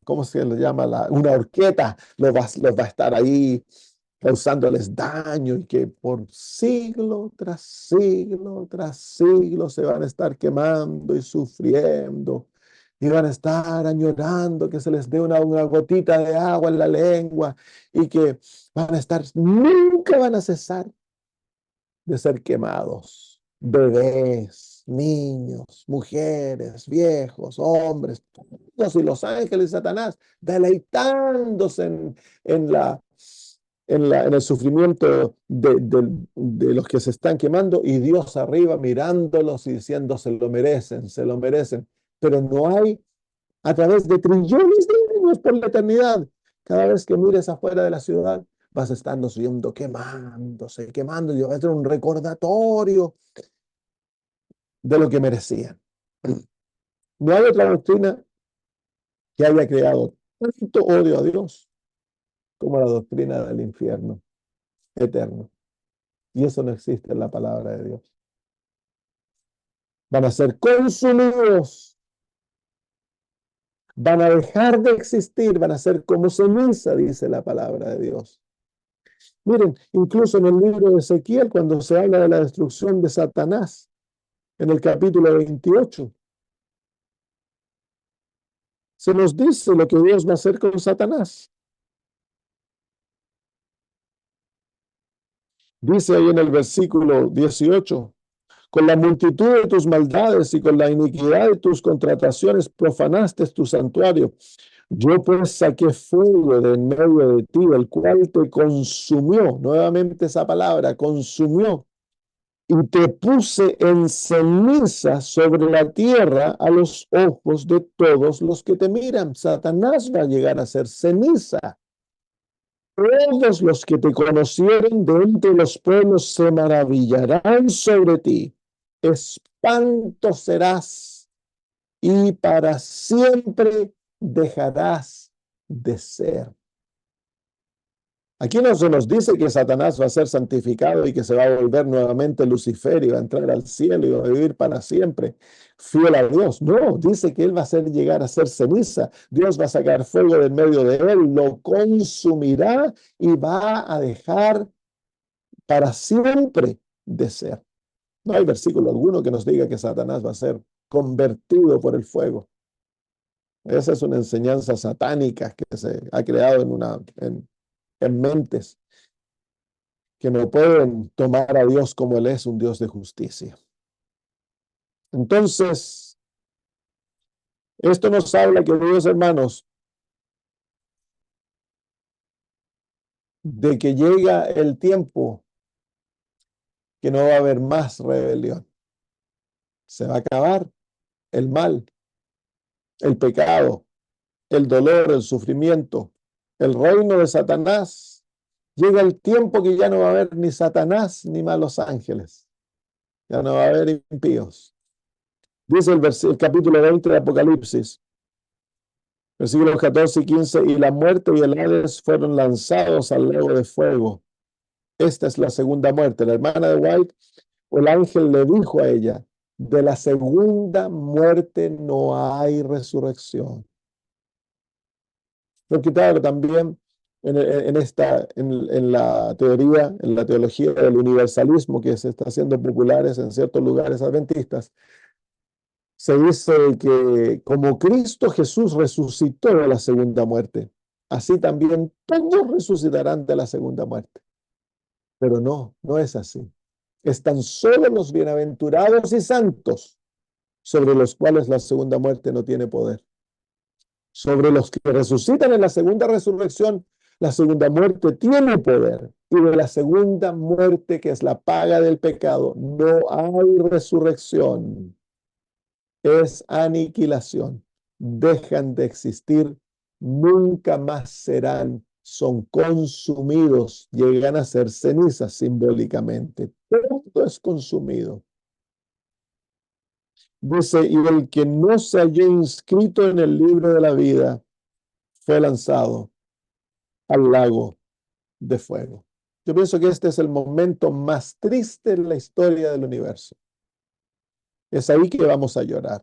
¿Cómo se le llama? Una horqueta, los va a estar ahí causándoles daño y que por siglo tras siglo tras siglo se van a estar quemando y sufriendo y van a estar añorando que se les dé una gotita de agua en la lengua y que van a estar, nunca van a cesar de ser quemados. Bebés, niños, mujeres, viejos, hombres, todos y los ángeles de Satanás, deleitándose en en el sufrimiento de los que se están quemando y Dios arriba mirándolos y diciendo se lo merecen. Pero no hay, a través de trillones de años por la eternidad, cada vez que mires afuera de la ciudad, vas a estarnos viendo quemándose, quemando, y va a ser un recordatorio de lo que merecían. No hay otra doctrina que haya creado tanto odio a Dios como la doctrina del infierno eterno. Y eso no existe en la palabra de Dios. Van a ser consumidos, van a dejar de existir, van a ser como ceniza, dice la palabra de Dios. Miren, incluso en el libro de Ezequiel, cuando se habla de la destrucción de Satanás, en el capítulo 28, se nos dice lo que Dios va a hacer con Satanás. Dice ahí en el versículo 18, con la multitud de tus maldades y con la iniquidad de tus contrataciones profanaste tu santuario. Yo pues saqué fuego de en medio de ti, el cual te consumió, nuevamente esa palabra, consumió, y te puse en ceniza sobre la tierra a los ojos de todos los que te miran. Satanás va a llegar a ser ceniza. Todos los que te conocieron de entre los pueblos se maravillarán sobre ti. Espanto serás y para siempre dejarás de ser. Aquí no se nos dice que Satanás va a ser santificado y que se va a volver nuevamente Lucifer y va a entrar al cielo y va a vivir para siempre fiel a Dios. No, dice que él va a hacer llegar a ser ceniza. Dios va a sacar fuego del medio de él, lo consumirá y va a dejar para siempre de ser. No hay versículo alguno que nos diga que Satanás va a ser convertido por el fuego. Esa es una enseñanza satánica que se ha creado en mentes que no pueden tomar a Dios como Él es, un Dios de justicia. Entonces, esto nos habla, queridos hermanos, de que llega el tiempo que no va a haber más rebelión. Se va a acabar el mal, el pecado, el dolor, el sufrimiento, el reino de Satanás. Llega el tiempo que ya no va a haber ni Satanás ni malos ángeles. Ya no va a haber impíos. Dice el capítulo 20 de Apocalipsis: Versículos 14 y 15, y la muerte y el Hades fueron lanzados al lago de fuego. Esta es la segunda muerte. La hermana de White, el ángel le dijo a ella, de la segunda muerte no hay resurrección. Porque claro, también en la teoría, en la teología del universalismo que se está haciendo populares en ciertos lugares adventistas, se dice que como Cristo Jesús resucitó de la segunda muerte, así también todos resucitarán de la segunda muerte. Pero no, no es así. Están solo los bienaventurados y santos sobre los cuales la segunda muerte no tiene poder. Sobre los que resucitan en la segunda resurrección, la segunda muerte tiene poder. Y de la segunda muerte, que es la paga del pecado, no hay resurrección. Es aniquilación. Dejan de existir, nunca más serán, son consumidos, llegan a ser cenizas simbólicamente. Todo es consumido. Dice, y el que no se halló inscrito en el libro de la vida fue lanzado al lago de fuego. Yo pienso que este es el momento más triste en la historia del universo. Es ahí que vamos a llorar,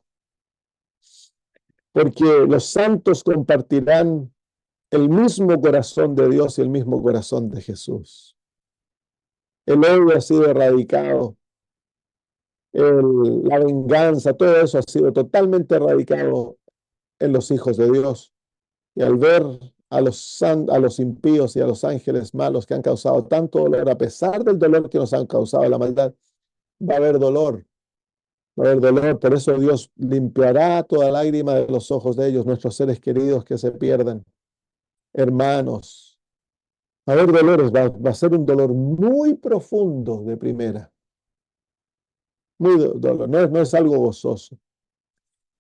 porque los santos compartirán el mismo corazón de Dios y el mismo corazón de Jesús. El odio ha sido erradicado, la venganza, todo eso ha sido totalmente erradicado en los hijos de Dios. Y al ver a los impíos y a los ángeles malos que han causado tanto dolor, a pesar del dolor que nos han causado la maldad, va a haber dolor, va a haber dolor. Por eso Dios limpiará toda lágrima de los ojos de ellos, nuestros seres queridos que se pierden, hermanos. Va a haber dolores, va a ser un dolor muy profundo de primera, muy dolor, no es algo gozoso.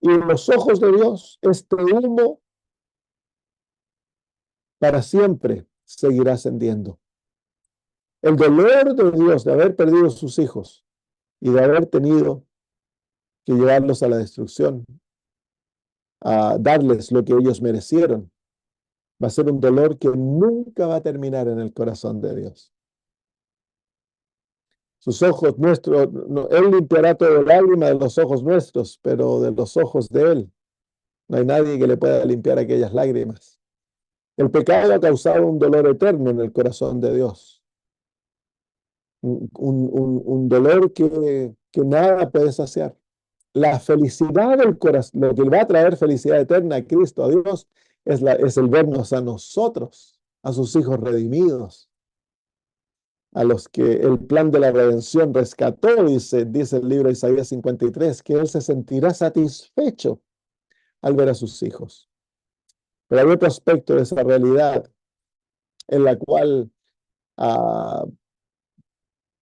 Y en los ojos de Dios, este humo para siempre seguirá ascendiendo. El dolor de Dios de haber perdido sus hijos y de haber tenido que llevarlos a la destrucción, a darles lo que ellos merecieron, va a ser un dolor que nunca va a terminar en el corazón de Dios. Sus ojos nuestros, no, Él limpiará toda lágrima de los ojos nuestros, pero de los ojos de Él no hay nadie que le pueda limpiar aquellas lágrimas. El pecado ha causado un dolor eterno en el corazón de Dios. Un dolor que nada puede saciar. La felicidad del corazón, lo que va a traer felicidad eterna a Cristo, a Dios, es el vernos a nosotros, a sus hijos redimidos, a los que el plan de la redención rescató, dice el libro de Isaías 53, que Él se sentirá satisfecho al ver a sus hijos. Pero hay otro aspecto de esa realidad en la cual va a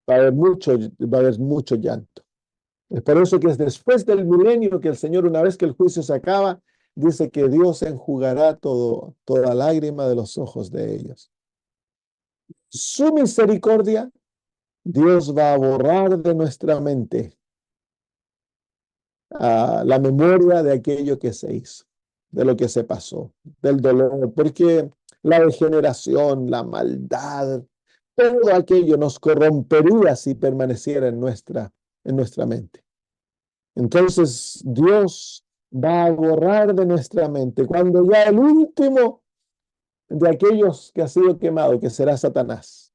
haber mucho llanto. Es por eso que es después del milenio que el Señor, una vez que el juicio se acaba, dice que Dios enjugará toda lágrima de los ojos de ellos. Su misericordia, Dios va a borrar de nuestra mente la memoria de aquello que se hizo, de lo que se pasó, del dolor, porque la degeneración, la maldad, todo aquello nos corrompería si permaneciera en nuestra mente. Entonces Dios va a borrar de nuestra mente cuando ya el último de aquellos que ha sido quemado, que será Satanás.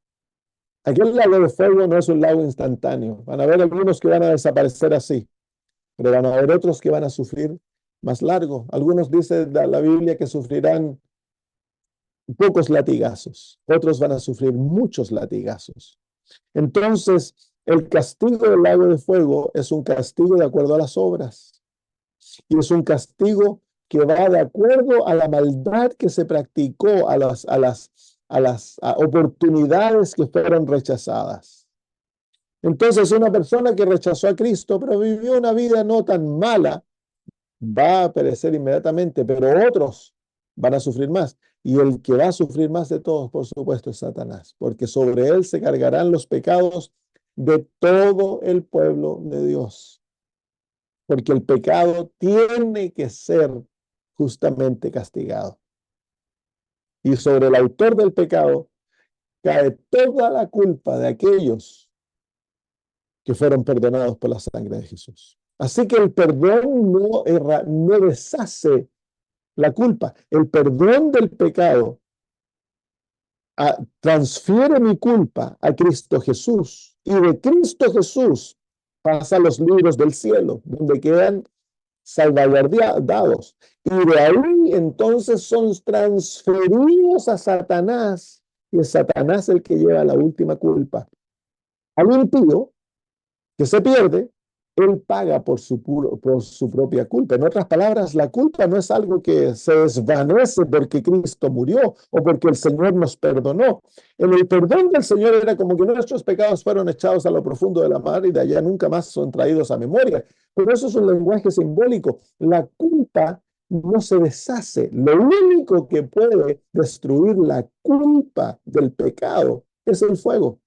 Aquel lago de fuego no es un lago instantáneo. Van a haber algunos que van a desaparecer así, pero van a haber otros que van a sufrir más largo. Algunos dicen la Biblia que sufrirán pocos latigazos, otros van a sufrir muchos latigazos. Entonces, el castigo del lago de fuego es un castigo de acuerdo a las obras. Y es un castigo que va de acuerdo a la maldad que se practicó, a las oportunidades que fueron rechazadas. Entonces, una persona que rechazó a Cristo, pero vivió una vida no tan mala, va a perecer inmediatamente, pero otros van a sufrir más. Y el que va a sufrir más de todos, por supuesto, es Satanás, porque sobre él se cargarán los pecados de todo el pueblo de Dios. Porque el pecado tiene que ser justamente castigado. Y sobre el autor del pecado cae toda la culpa de aquellos que fueron perdonados por la sangre de Jesús. Así que el perdón no deshace la culpa. El perdón del pecado transfiere mi culpa a Cristo Jesús. Y de Cristo Jesús pasa a los libros del cielo, donde quedan salvaguardados. Y de ahí entonces son transferidos a Satanás. Y es Satanás el que lleva la última culpa. Al impío que se pierde, él paga por su propia culpa. En otras palabras, la culpa no es algo que se desvanece porque Cristo murió o porque el Señor nos perdonó. En el perdón del Señor era como que nuestros pecados fueron echados a lo profundo de la mar y de allá nunca más son traídos a memoria. Pero eso es un lenguaje simbólico. La culpa no se deshace. Lo único que puede destruir la culpa del pecado es el fuego.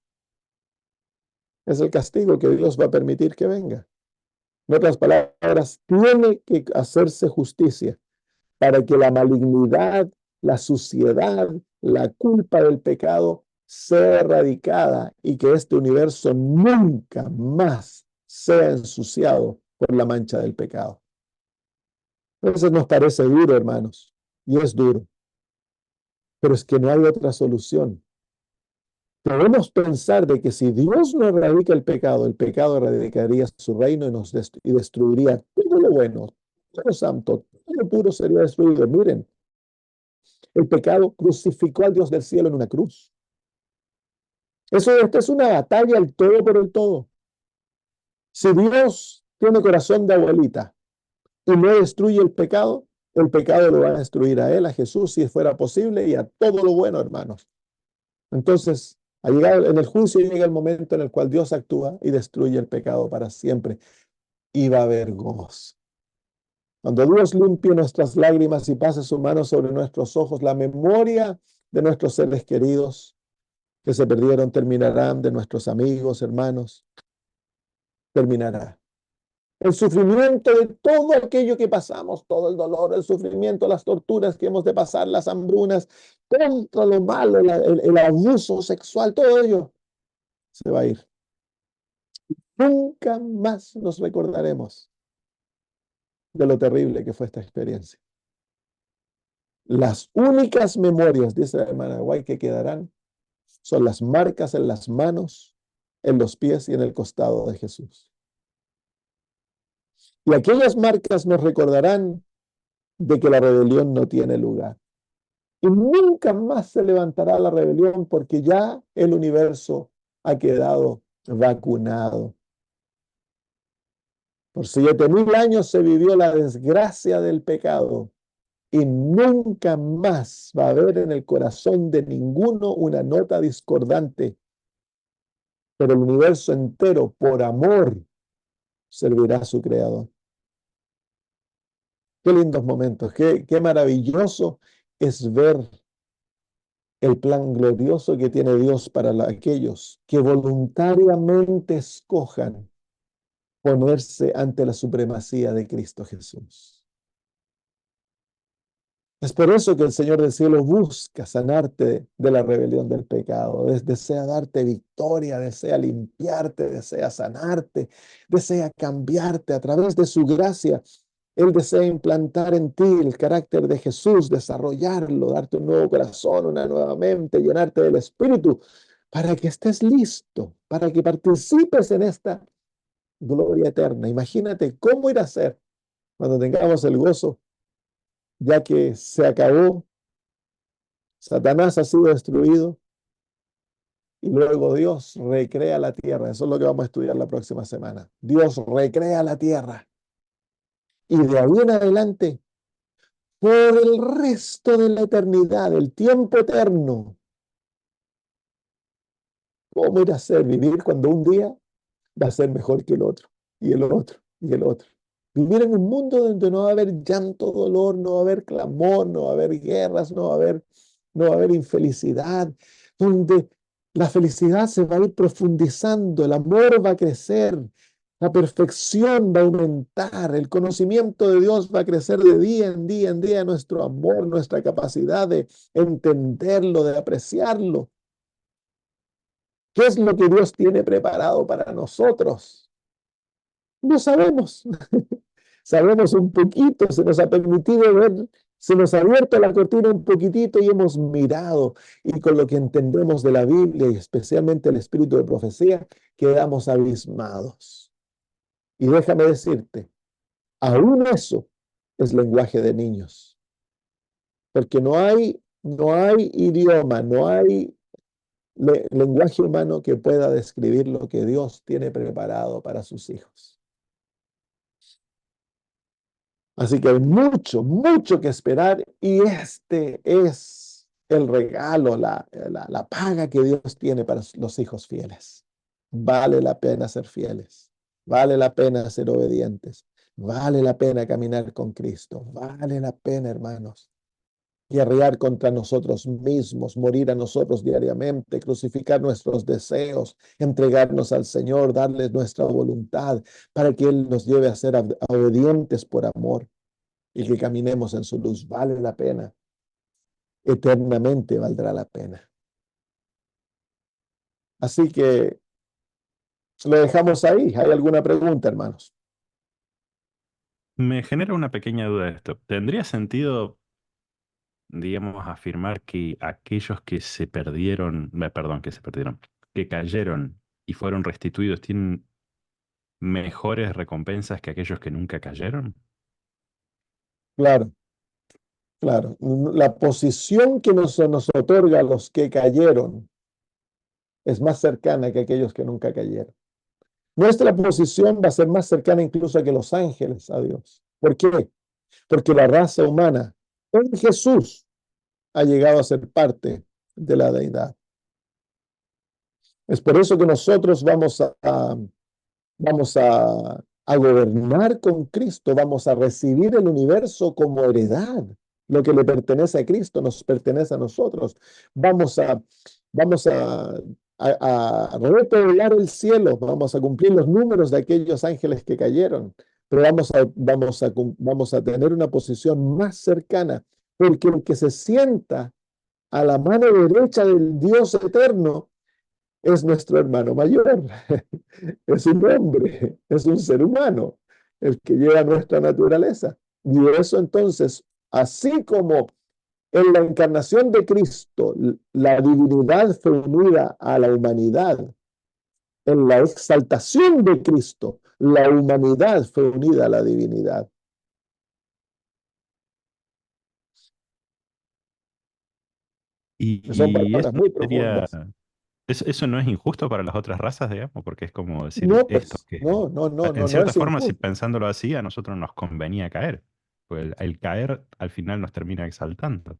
Es el castigo que Dios va a permitir que venga. En otras palabras, tiene que hacerse justicia para que la malignidad, la suciedad, la culpa del pecado sea erradicada y que este universo nunca más sea ensuciado por la mancha del pecado. A veces nos parece duro, hermanos, y es duro, pero es que no hay otra solución. Podemos pensar de que si Dios no erradica el pecado erradicaría su reino y destruiría todo lo bueno, todo lo santo, todo lo puro sería destruido. Miren, el pecado crucificó al Dios del cielo en una cruz. Esto es una batalla al todo por el todo. Si Dios tiene corazón de abuelita y no destruye el pecado lo va a destruir a él, a Jesús, si fuera posible, y a todo lo bueno, hermanos. Entonces, en el juicio llega el momento en el cual Dios actúa y destruye el pecado para siempre. Y va a haber gozo. Cuando Dios limpie nuestras lágrimas y pase su mano sobre nuestros ojos, la memoria de nuestros seres queridos que se perdieron terminarán, de nuestros amigos, hermanos, terminará. El sufrimiento de todo aquello que pasamos, todo el dolor, el sufrimiento, las torturas que hemos de pasar, las hambrunas, contra lo malo, el abuso sexual, todo ello se va a ir. Nunca más nos recordaremos de lo terrible que fue esta experiencia. Las únicas memorias, dice la hermana White, que quedarán son las marcas en las manos, en los pies y en el costado de Jesús. Y aquellas marcas nos recordarán de que la rebelión no tiene lugar. Y nunca más se levantará la rebelión porque ya el universo ha quedado vacunado. Por 7,000 años se vivió la desgracia del pecado y nunca más va a haber en el corazón de ninguno una nota discordante. Pero el universo entero, por amor, servirá a su creador. Qué lindos momentos, qué maravilloso es ver el plan glorioso que tiene Dios para aquellos que voluntariamente escojan ponerse ante la supremacía de Cristo Jesús. Es por eso que el Señor del cielo busca sanarte de la rebelión del pecado. Desea darte victoria, desea limpiarte, desea sanarte, desea cambiarte a través de su gracia. Él desea implantar en ti el carácter de Jesús, desarrollarlo, darte un nuevo corazón, una nueva mente, llenarte del Espíritu, para que estés listo, para que participes en esta gloria eterna. Imagínate cómo irá a ser cuando tengamos el gozo, ya que se acabó, Satanás ha sido destruido y luego Dios recrea la tierra. Eso es lo que vamos a estudiar la próxima semana. Dios recrea la tierra. Y de ahí en adelante, por el resto de la eternidad, el tiempo eterno, ¿cómo irá a ser vivir cuando un día va a ser mejor que el otro, y el otro, y el otro? Vivir en un mundo donde no va a haber llanto, dolor, no va a haber clamor, no va a haber guerras, no va a haber infelicidad, donde la felicidad se va a ir profundizando, el amor va a crecer, La perfección va a aumentar, el conocimiento de Dios va a crecer de día en día en día, nuestro amor, nuestra capacidad de entenderlo, de apreciarlo. ¿Qué es lo que Dios tiene preparado para nosotros? No sabemos. Sabemos un poquito, se nos ha permitido ver, se nos ha abierto la cortina un poquitito y hemos mirado. Y con lo que entendemos de la Biblia y especialmente el espíritu de profecía, quedamos abismados. Y déjame decirte, aún eso es lenguaje de niños, porque no hay idioma, no hay lenguaje humano que pueda describir lo que Dios tiene preparado para sus hijos. Así que hay mucho, mucho que esperar y este es el regalo, la paga que Dios tiene para los hijos fieles. Vale la pena ser fieles, vale la pena ser obedientes, vale la pena caminar con Cristo, vale la pena, hermanos, guerrear contra nosotros mismos, morir a nosotros diariamente, crucificar nuestros deseos, entregarnos al Señor, darle nuestra voluntad para que Él nos lleve a ser obedientes por amor y que caminemos en su luz. Vale la pena, eternamente valdrá la pena. Así que lo dejamos ahí. ¿Hay alguna pregunta, hermanos? Me genera una pequeña duda esto. ¿Tendría sentido, digamos, afirmar que aquellos que se perdieron, perdón, que se perdieron, que cayeron y fueron restituidos tienen mejores recompensas que aquellos que nunca cayeron? Claro, claro. La posición que nos otorga a los que cayeron es más cercana que aquellos que nunca cayeron. Nuestra posición va a ser más cercana incluso que los ángeles a Dios. ¿Por qué? Porque la raza humana en Jesús ha llegado a ser parte de la deidad. Es por eso que nosotros vamos a gobernar con Cristo, vamos a recibir el universo como heredad. Lo que le pertenece a Cristo nos pertenece a nosotros. Vamos a, vamos a repoblar el cielo, vamos a cumplir los números de aquellos ángeles que cayeron, pero vamos a tener una posición más cercana, porque el que se sienta a la mano derecha del Dios eterno es nuestro hermano mayor, es un hombre, es un ser humano, el que lleva nuestra naturaleza. Y eso entonces, así como en la encarnación de Cristo, la divinidad fue unida a la humanidad, en la exaltación de Cristo, la humanidad fue unida a la divinidad. Son Y eso palabras muy sería, profundas. eso no es injusto para las otras razas, digamos, porque es como decir No, esto pues, que, no, no, no, en no, no cierta es forma, si injusto. pensándolo así, a nosotros nos convenía caer, pues el caer al final nos termina exaltando.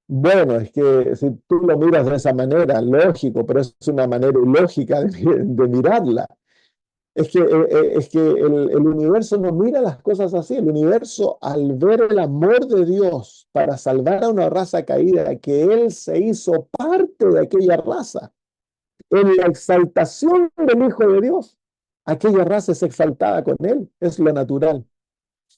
Bueno, es que si tú lo miras de esa manera, lógico, pero es una manera ilógica de mirarla. Es que el universo no mira las cosas así. El universo, al ver el amor de Dios para salvar a una raza caída, que Él se hizo parte de aquella raza, en la exaltación del Hijo de Dios, aquella raza es exaltada con Él, es lo natural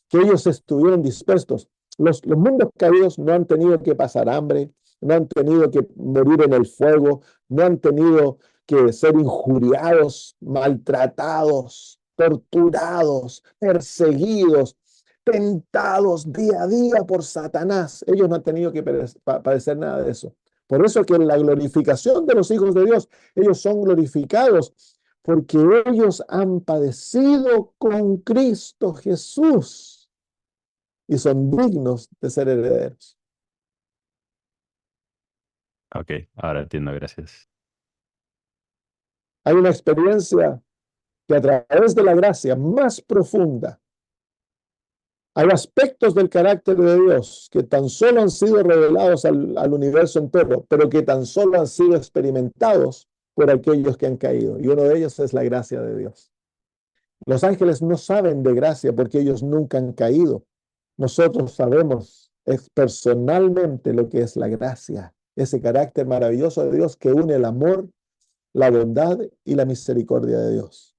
que ellos estuvieron dispuestos. Los mundos caídos no han tenido que pasar hambre, no han tenido que morir en el fuego, no han tenido que ser injuriados, maltratados, torturados, perseguidos, tentados día a día por Satanás. Ellos no han tenido que padecer nada de eso. Por eso que en la glorificación de los hijos de Dios, ellos son glorificados porque ellos han padecido con Cristo Jesús y son dignos de ser herederos. Ok, ahora entiendo, gracias. Hay una experiencia que a través de la gracia más profunda, hay aspectos del carácter de Dios que tan solo han sido revelados al universo entero, pero que tan solo han sido experimentados por aquellos que han caído. Y uno de ellos es la gracia de Dios. Los ángeles no saben de gracia porque ellos nunca han caído. Nosotros sabemos personalmente lo que es la gracia, ese carácter maravilloso de Dios que une el amor, la bondad y la misericordia de Dios.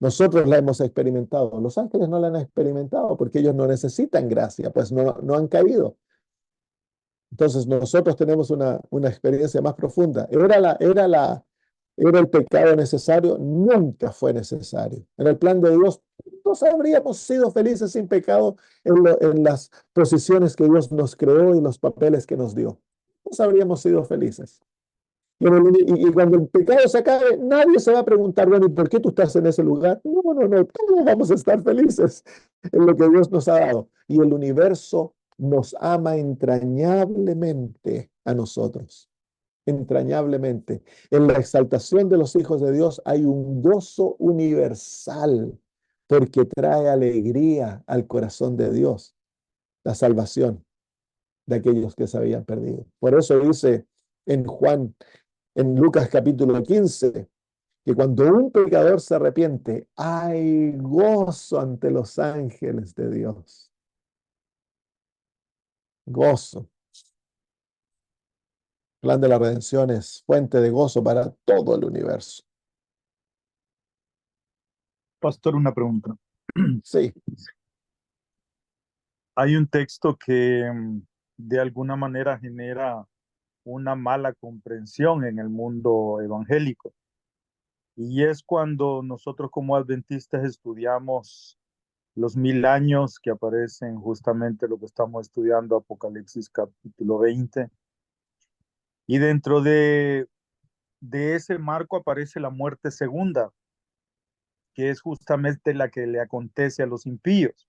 Nosotros la hemos experimentado. Los ángeles no la han experimentado porque ellos no necesitan gracia, pues no han caído. Entonces nosotros tenemos una experiencia más profunda. ¿Era el pecado necesario? Nunca fue necesario. En el plan de Dios, todos habríamos sido felices sin pecado en las posiciones que Dios nos creó y los papeles que nos dio. Todos habríamos sido felices. Y cuando el pecado se acabe, nadie se va a preguntar, bueno, ¿y por qué tú estás en ese lugar? No, todos vamos a estar felices en lo que Dios nos ha dado. Y el universo nos ama entrañablemente a nosotros, entrañablemente. En la exaltación de los hijos de Dios hay un gozo universal porque trae alegría al corazón de Dios, la salvación de aquellos que se habían perdido. Por eso dice en Juan, en Lucas capítulo 15, que cuando un pecador se arrepiente, hay gozo ante los ángeles de Dios. Gozo. El plan de la redención es fuente de gozo para todo el universo. Pastor, una pregunta. Sí, Hay un texto que de alguna manera genera una mala comprensión en el mundo evangélico. Y es cuando nosotros como adventistas estudiamos los 1000 años que aparecen justamente lo que estamos estudiando, Apocalipsis capítulo 20. Y dentro de ese marco aparece la muerte segunda, que es justamente la que le acontece a los impíos.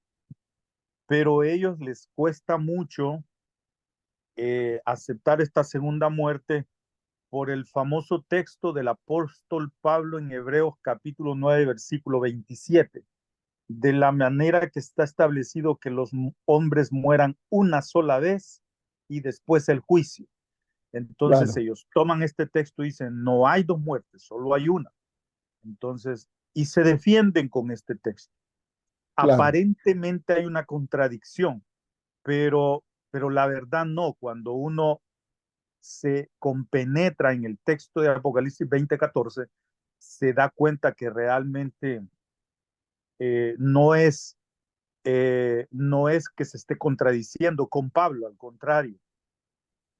Pero a ellos les cuesta mucho aceptar esta segunda muerte por el famoso texto del apóstol Pablo en Hebreos capítulo 9, versículo 27, de la manera que está establecido que los hombres mueran una sola vez y después el juicio. Entonces claro, ellos toman este texto y dicen, no hay dos muertes, solo hay una. Entonces, y se defienden con este texto. claro. Aparentemente hay una contradicción, pero la verdad no. Cuando uno se compenetra en el texto de Apocalipsis 20:14, se da cuenta que realmente no no es que se esté contradiciendo con Pablo, al contrario,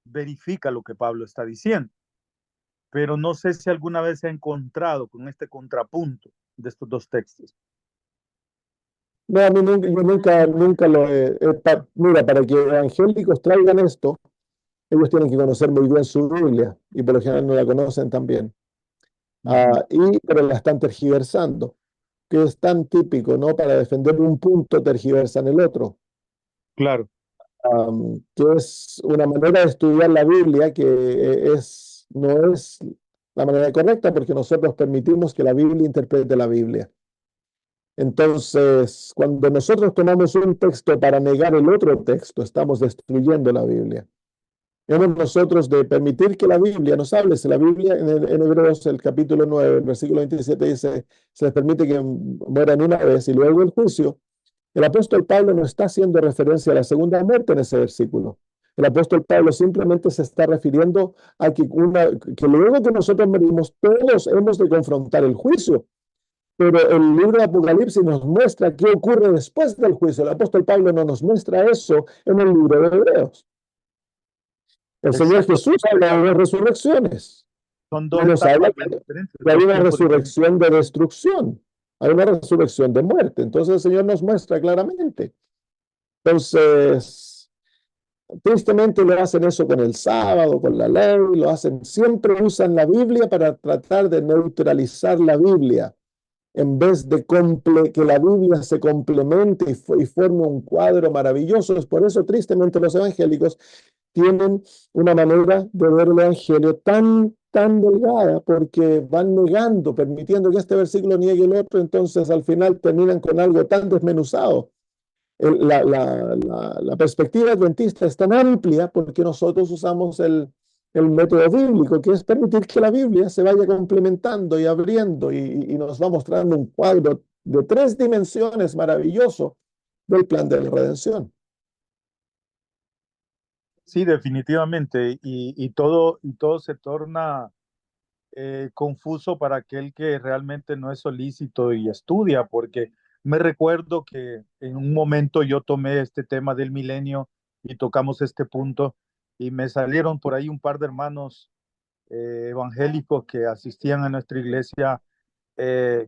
verifica lo que Pablo está diciendo. Pero no sé si alguna vez se ha encontrado con este contrapunto de estos dos textos. No, a mí nunca, yo nunca lo he... mira, para que evangélicos traigan esto, ellos tienen que conocer muy bien su Biblia y por lo general no la conocen tan bien. Uh -huh. Pero la están tergiversando, que es tan típico, ¿no? Para defender un punto tergiversan el otro. Claro. Que es una manera de estudiar la Biblia que no es la manera correcta porque nosotros permitimos que la Biblia interprete la Biblia. Entonces, cuando nosotros tomamos un texto para negar el otro texto, estamos destruyendo la Biblia. Hemos nosotros de permitir que la Biblia nos hable. Si la Biblia en Hebreos, el capítulo 9, el versículo 27 dice, se les permite que mueran una vez y luego el juicio. El apóstol Pablo no está haciendo referencia a la segunda muerte en ese versículo. El apóstol Pablo simplemente se está refiriendo a que luego que nosotros morimos, todos hemos de confrontar el juicio. Pero el libro de Apocalipsis nos muestra qué ocurre después del juicio. El apóstol Pablo no nos muestra eso en el libro de Hebreos. El Señor Exacto. Jesús habla de las resurrecciones Son y dos nos habla etapas bien diferentes, que hay dos una tiempos diferentes. resurrección de destrucción, hay una resurrección de muerte. Entonces el Señor nos muestra claramente. Entonces, tristemente lo hacen eso con el sábado, con la ley, lo hacen, siempre usan la Biblia para tratar de neutralizar la Biblia, en vez de que la Biblia se complemente y forme un cuadro maravilloso. Es por eso, tristemente, los evangélicos tienen una manera de ver el evangelio tan delgada, porque van negando, permitiendo que este versículo niegue el otro, entonces al final terminan con algo tan desmenuzado. La perspectiva adventista es tan amplia porque nosotros usamos el método bíblico, que es permitir que la Biblia se vaya complementando y abriendo y nos va mostrando un cuadro de 3 dimensiones maravilloso del plan de la redención. Sí, definitivamente. Y todo se torna confuso para aquel que realmente no es solícito y estudia, porque me recuerdo que en un momento yo tomé este tema del milenio y tocamos este punto y me salieron por ahí un par de hermanos evangélicos que asistían a nuestra iglesia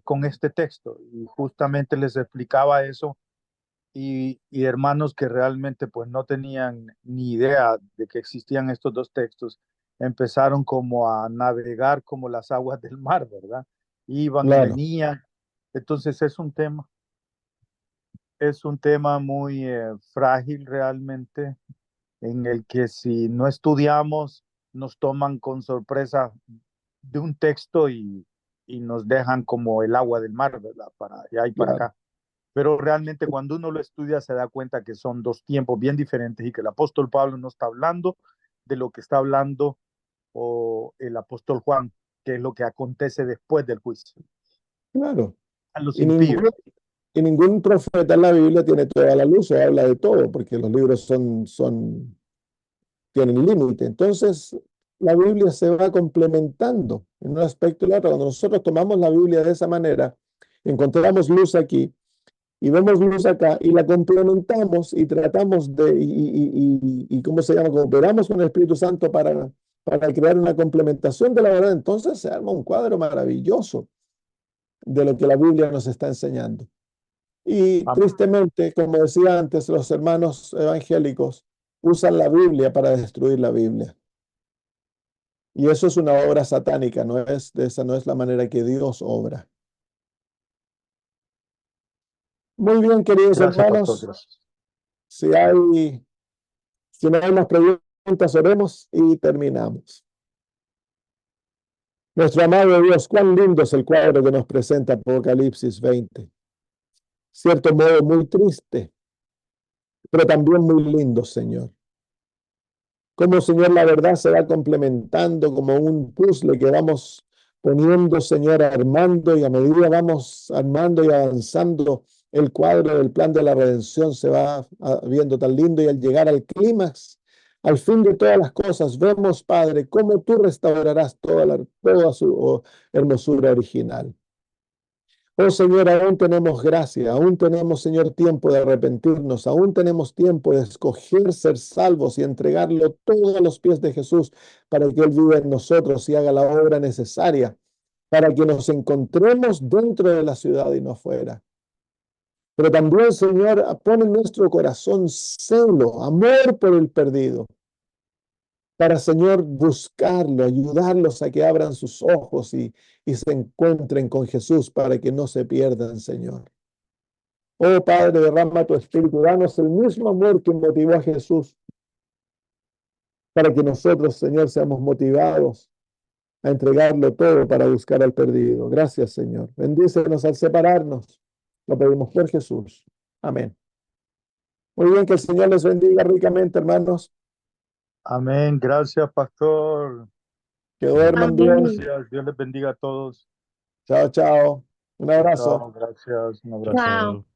con este texto y justamente les explicaba eso y hermanos que realmente pues no tenían ni idea de que existían estos dos textos, empezaron como a navegar como las aguas del mar, ¿verdad? Iban y Claro, venían. Entonces es un tema muy frágil realmente, en el que si no estudiamos, nos toman con sorpresa de un texto y nos dejan como el agua del mar, ¿verdad? Para allá y para claro, acá. Pero realmente cuando uno lo estudia se da cuenta que son dos tiempos bien diferentes y que el apóstol Pablo no está hablando de lo que está hablando o el apóstol Juan, que es lo que acontece después del juicio claro. a los Y impíos. ningún profeta en la Biblia tiene toda la luz o habla de todo, porque los libros tienen límite. Entonces, la Biblia se va complementando en un aspecto y el otro. Cuando nosotros tomamos la Biblia de esa manera, encontramos luz aquí y vemos luz acá y la complementamos y tratamos de, ¿cómo se llama? Cooperamos con el Espíritu Santo para crear una complementación de la verdad. Entonces se arma un cuadro maravilloso de lo que la Biblia nos está enseñando. Y Amén. tristemente, como decía antes, los hermanos evangélicos usan la Biblia para destruir la Biblia. Y eso es una obra satánica, esa no es la manera que Dios obra. Muy bien, queridos Gracias, pastor. hermanos, Gracias. si hay, si no hay más preguntas, oremos y terminamos. Nuestro amado Dios, cuán lindo es el cuadro que nos presenta Apocalipsis 20. Cierto modo muy triste, pero también muy lindo, Señor. Cómo, Señor, la verdad se va complementando como un puzzle que vamos poniendo, Señor, armando, y a medida vamos armando y avanzando, el cuadro del plan de la redención se va viendo tan lindo, y al llegar al clímax, al fin de todas las cosas, vemos, Padre, cómo tú restaurarás toda su hermosura original. Oh Señor, aún tenemos gracia, aún tenemos, Señor, tiempo de arrepentirnos, aún tenemos tiempo de escoger ser salvos y entregarlo todo a los pies de Jesús para que Él viva en nosotros y haga la obra necesaria para que nos encontremos dentro de la ciudad y no fuera. Pero también, Señor, pone en nuestro corazón celo, amor por el perdido, para, Señor, buscarlo, ayudarlos a que abran sus ojos y se encuentren con Jesús para que no se pierdan, Señor. Oh Padre, derrama tu espíritu, danos el mismo amor que motivó a Jesús, para que nosotros, Señor, seamos motivados a entregarlo todo para buscar al perdido. Gracias, Señor. Bendícenos al separarnos. Lo pedimos por Jesús. Amén. Muy bien, que el Señor les bendiga ricamente, hermanos. Amén. Gracias, pastor. Que duerman bien. Amén. Gracias. Dios les bendiga a todos. Chao, chao. Un abrazo. Chao. Gracias. Un abrazo. Chao. Chao.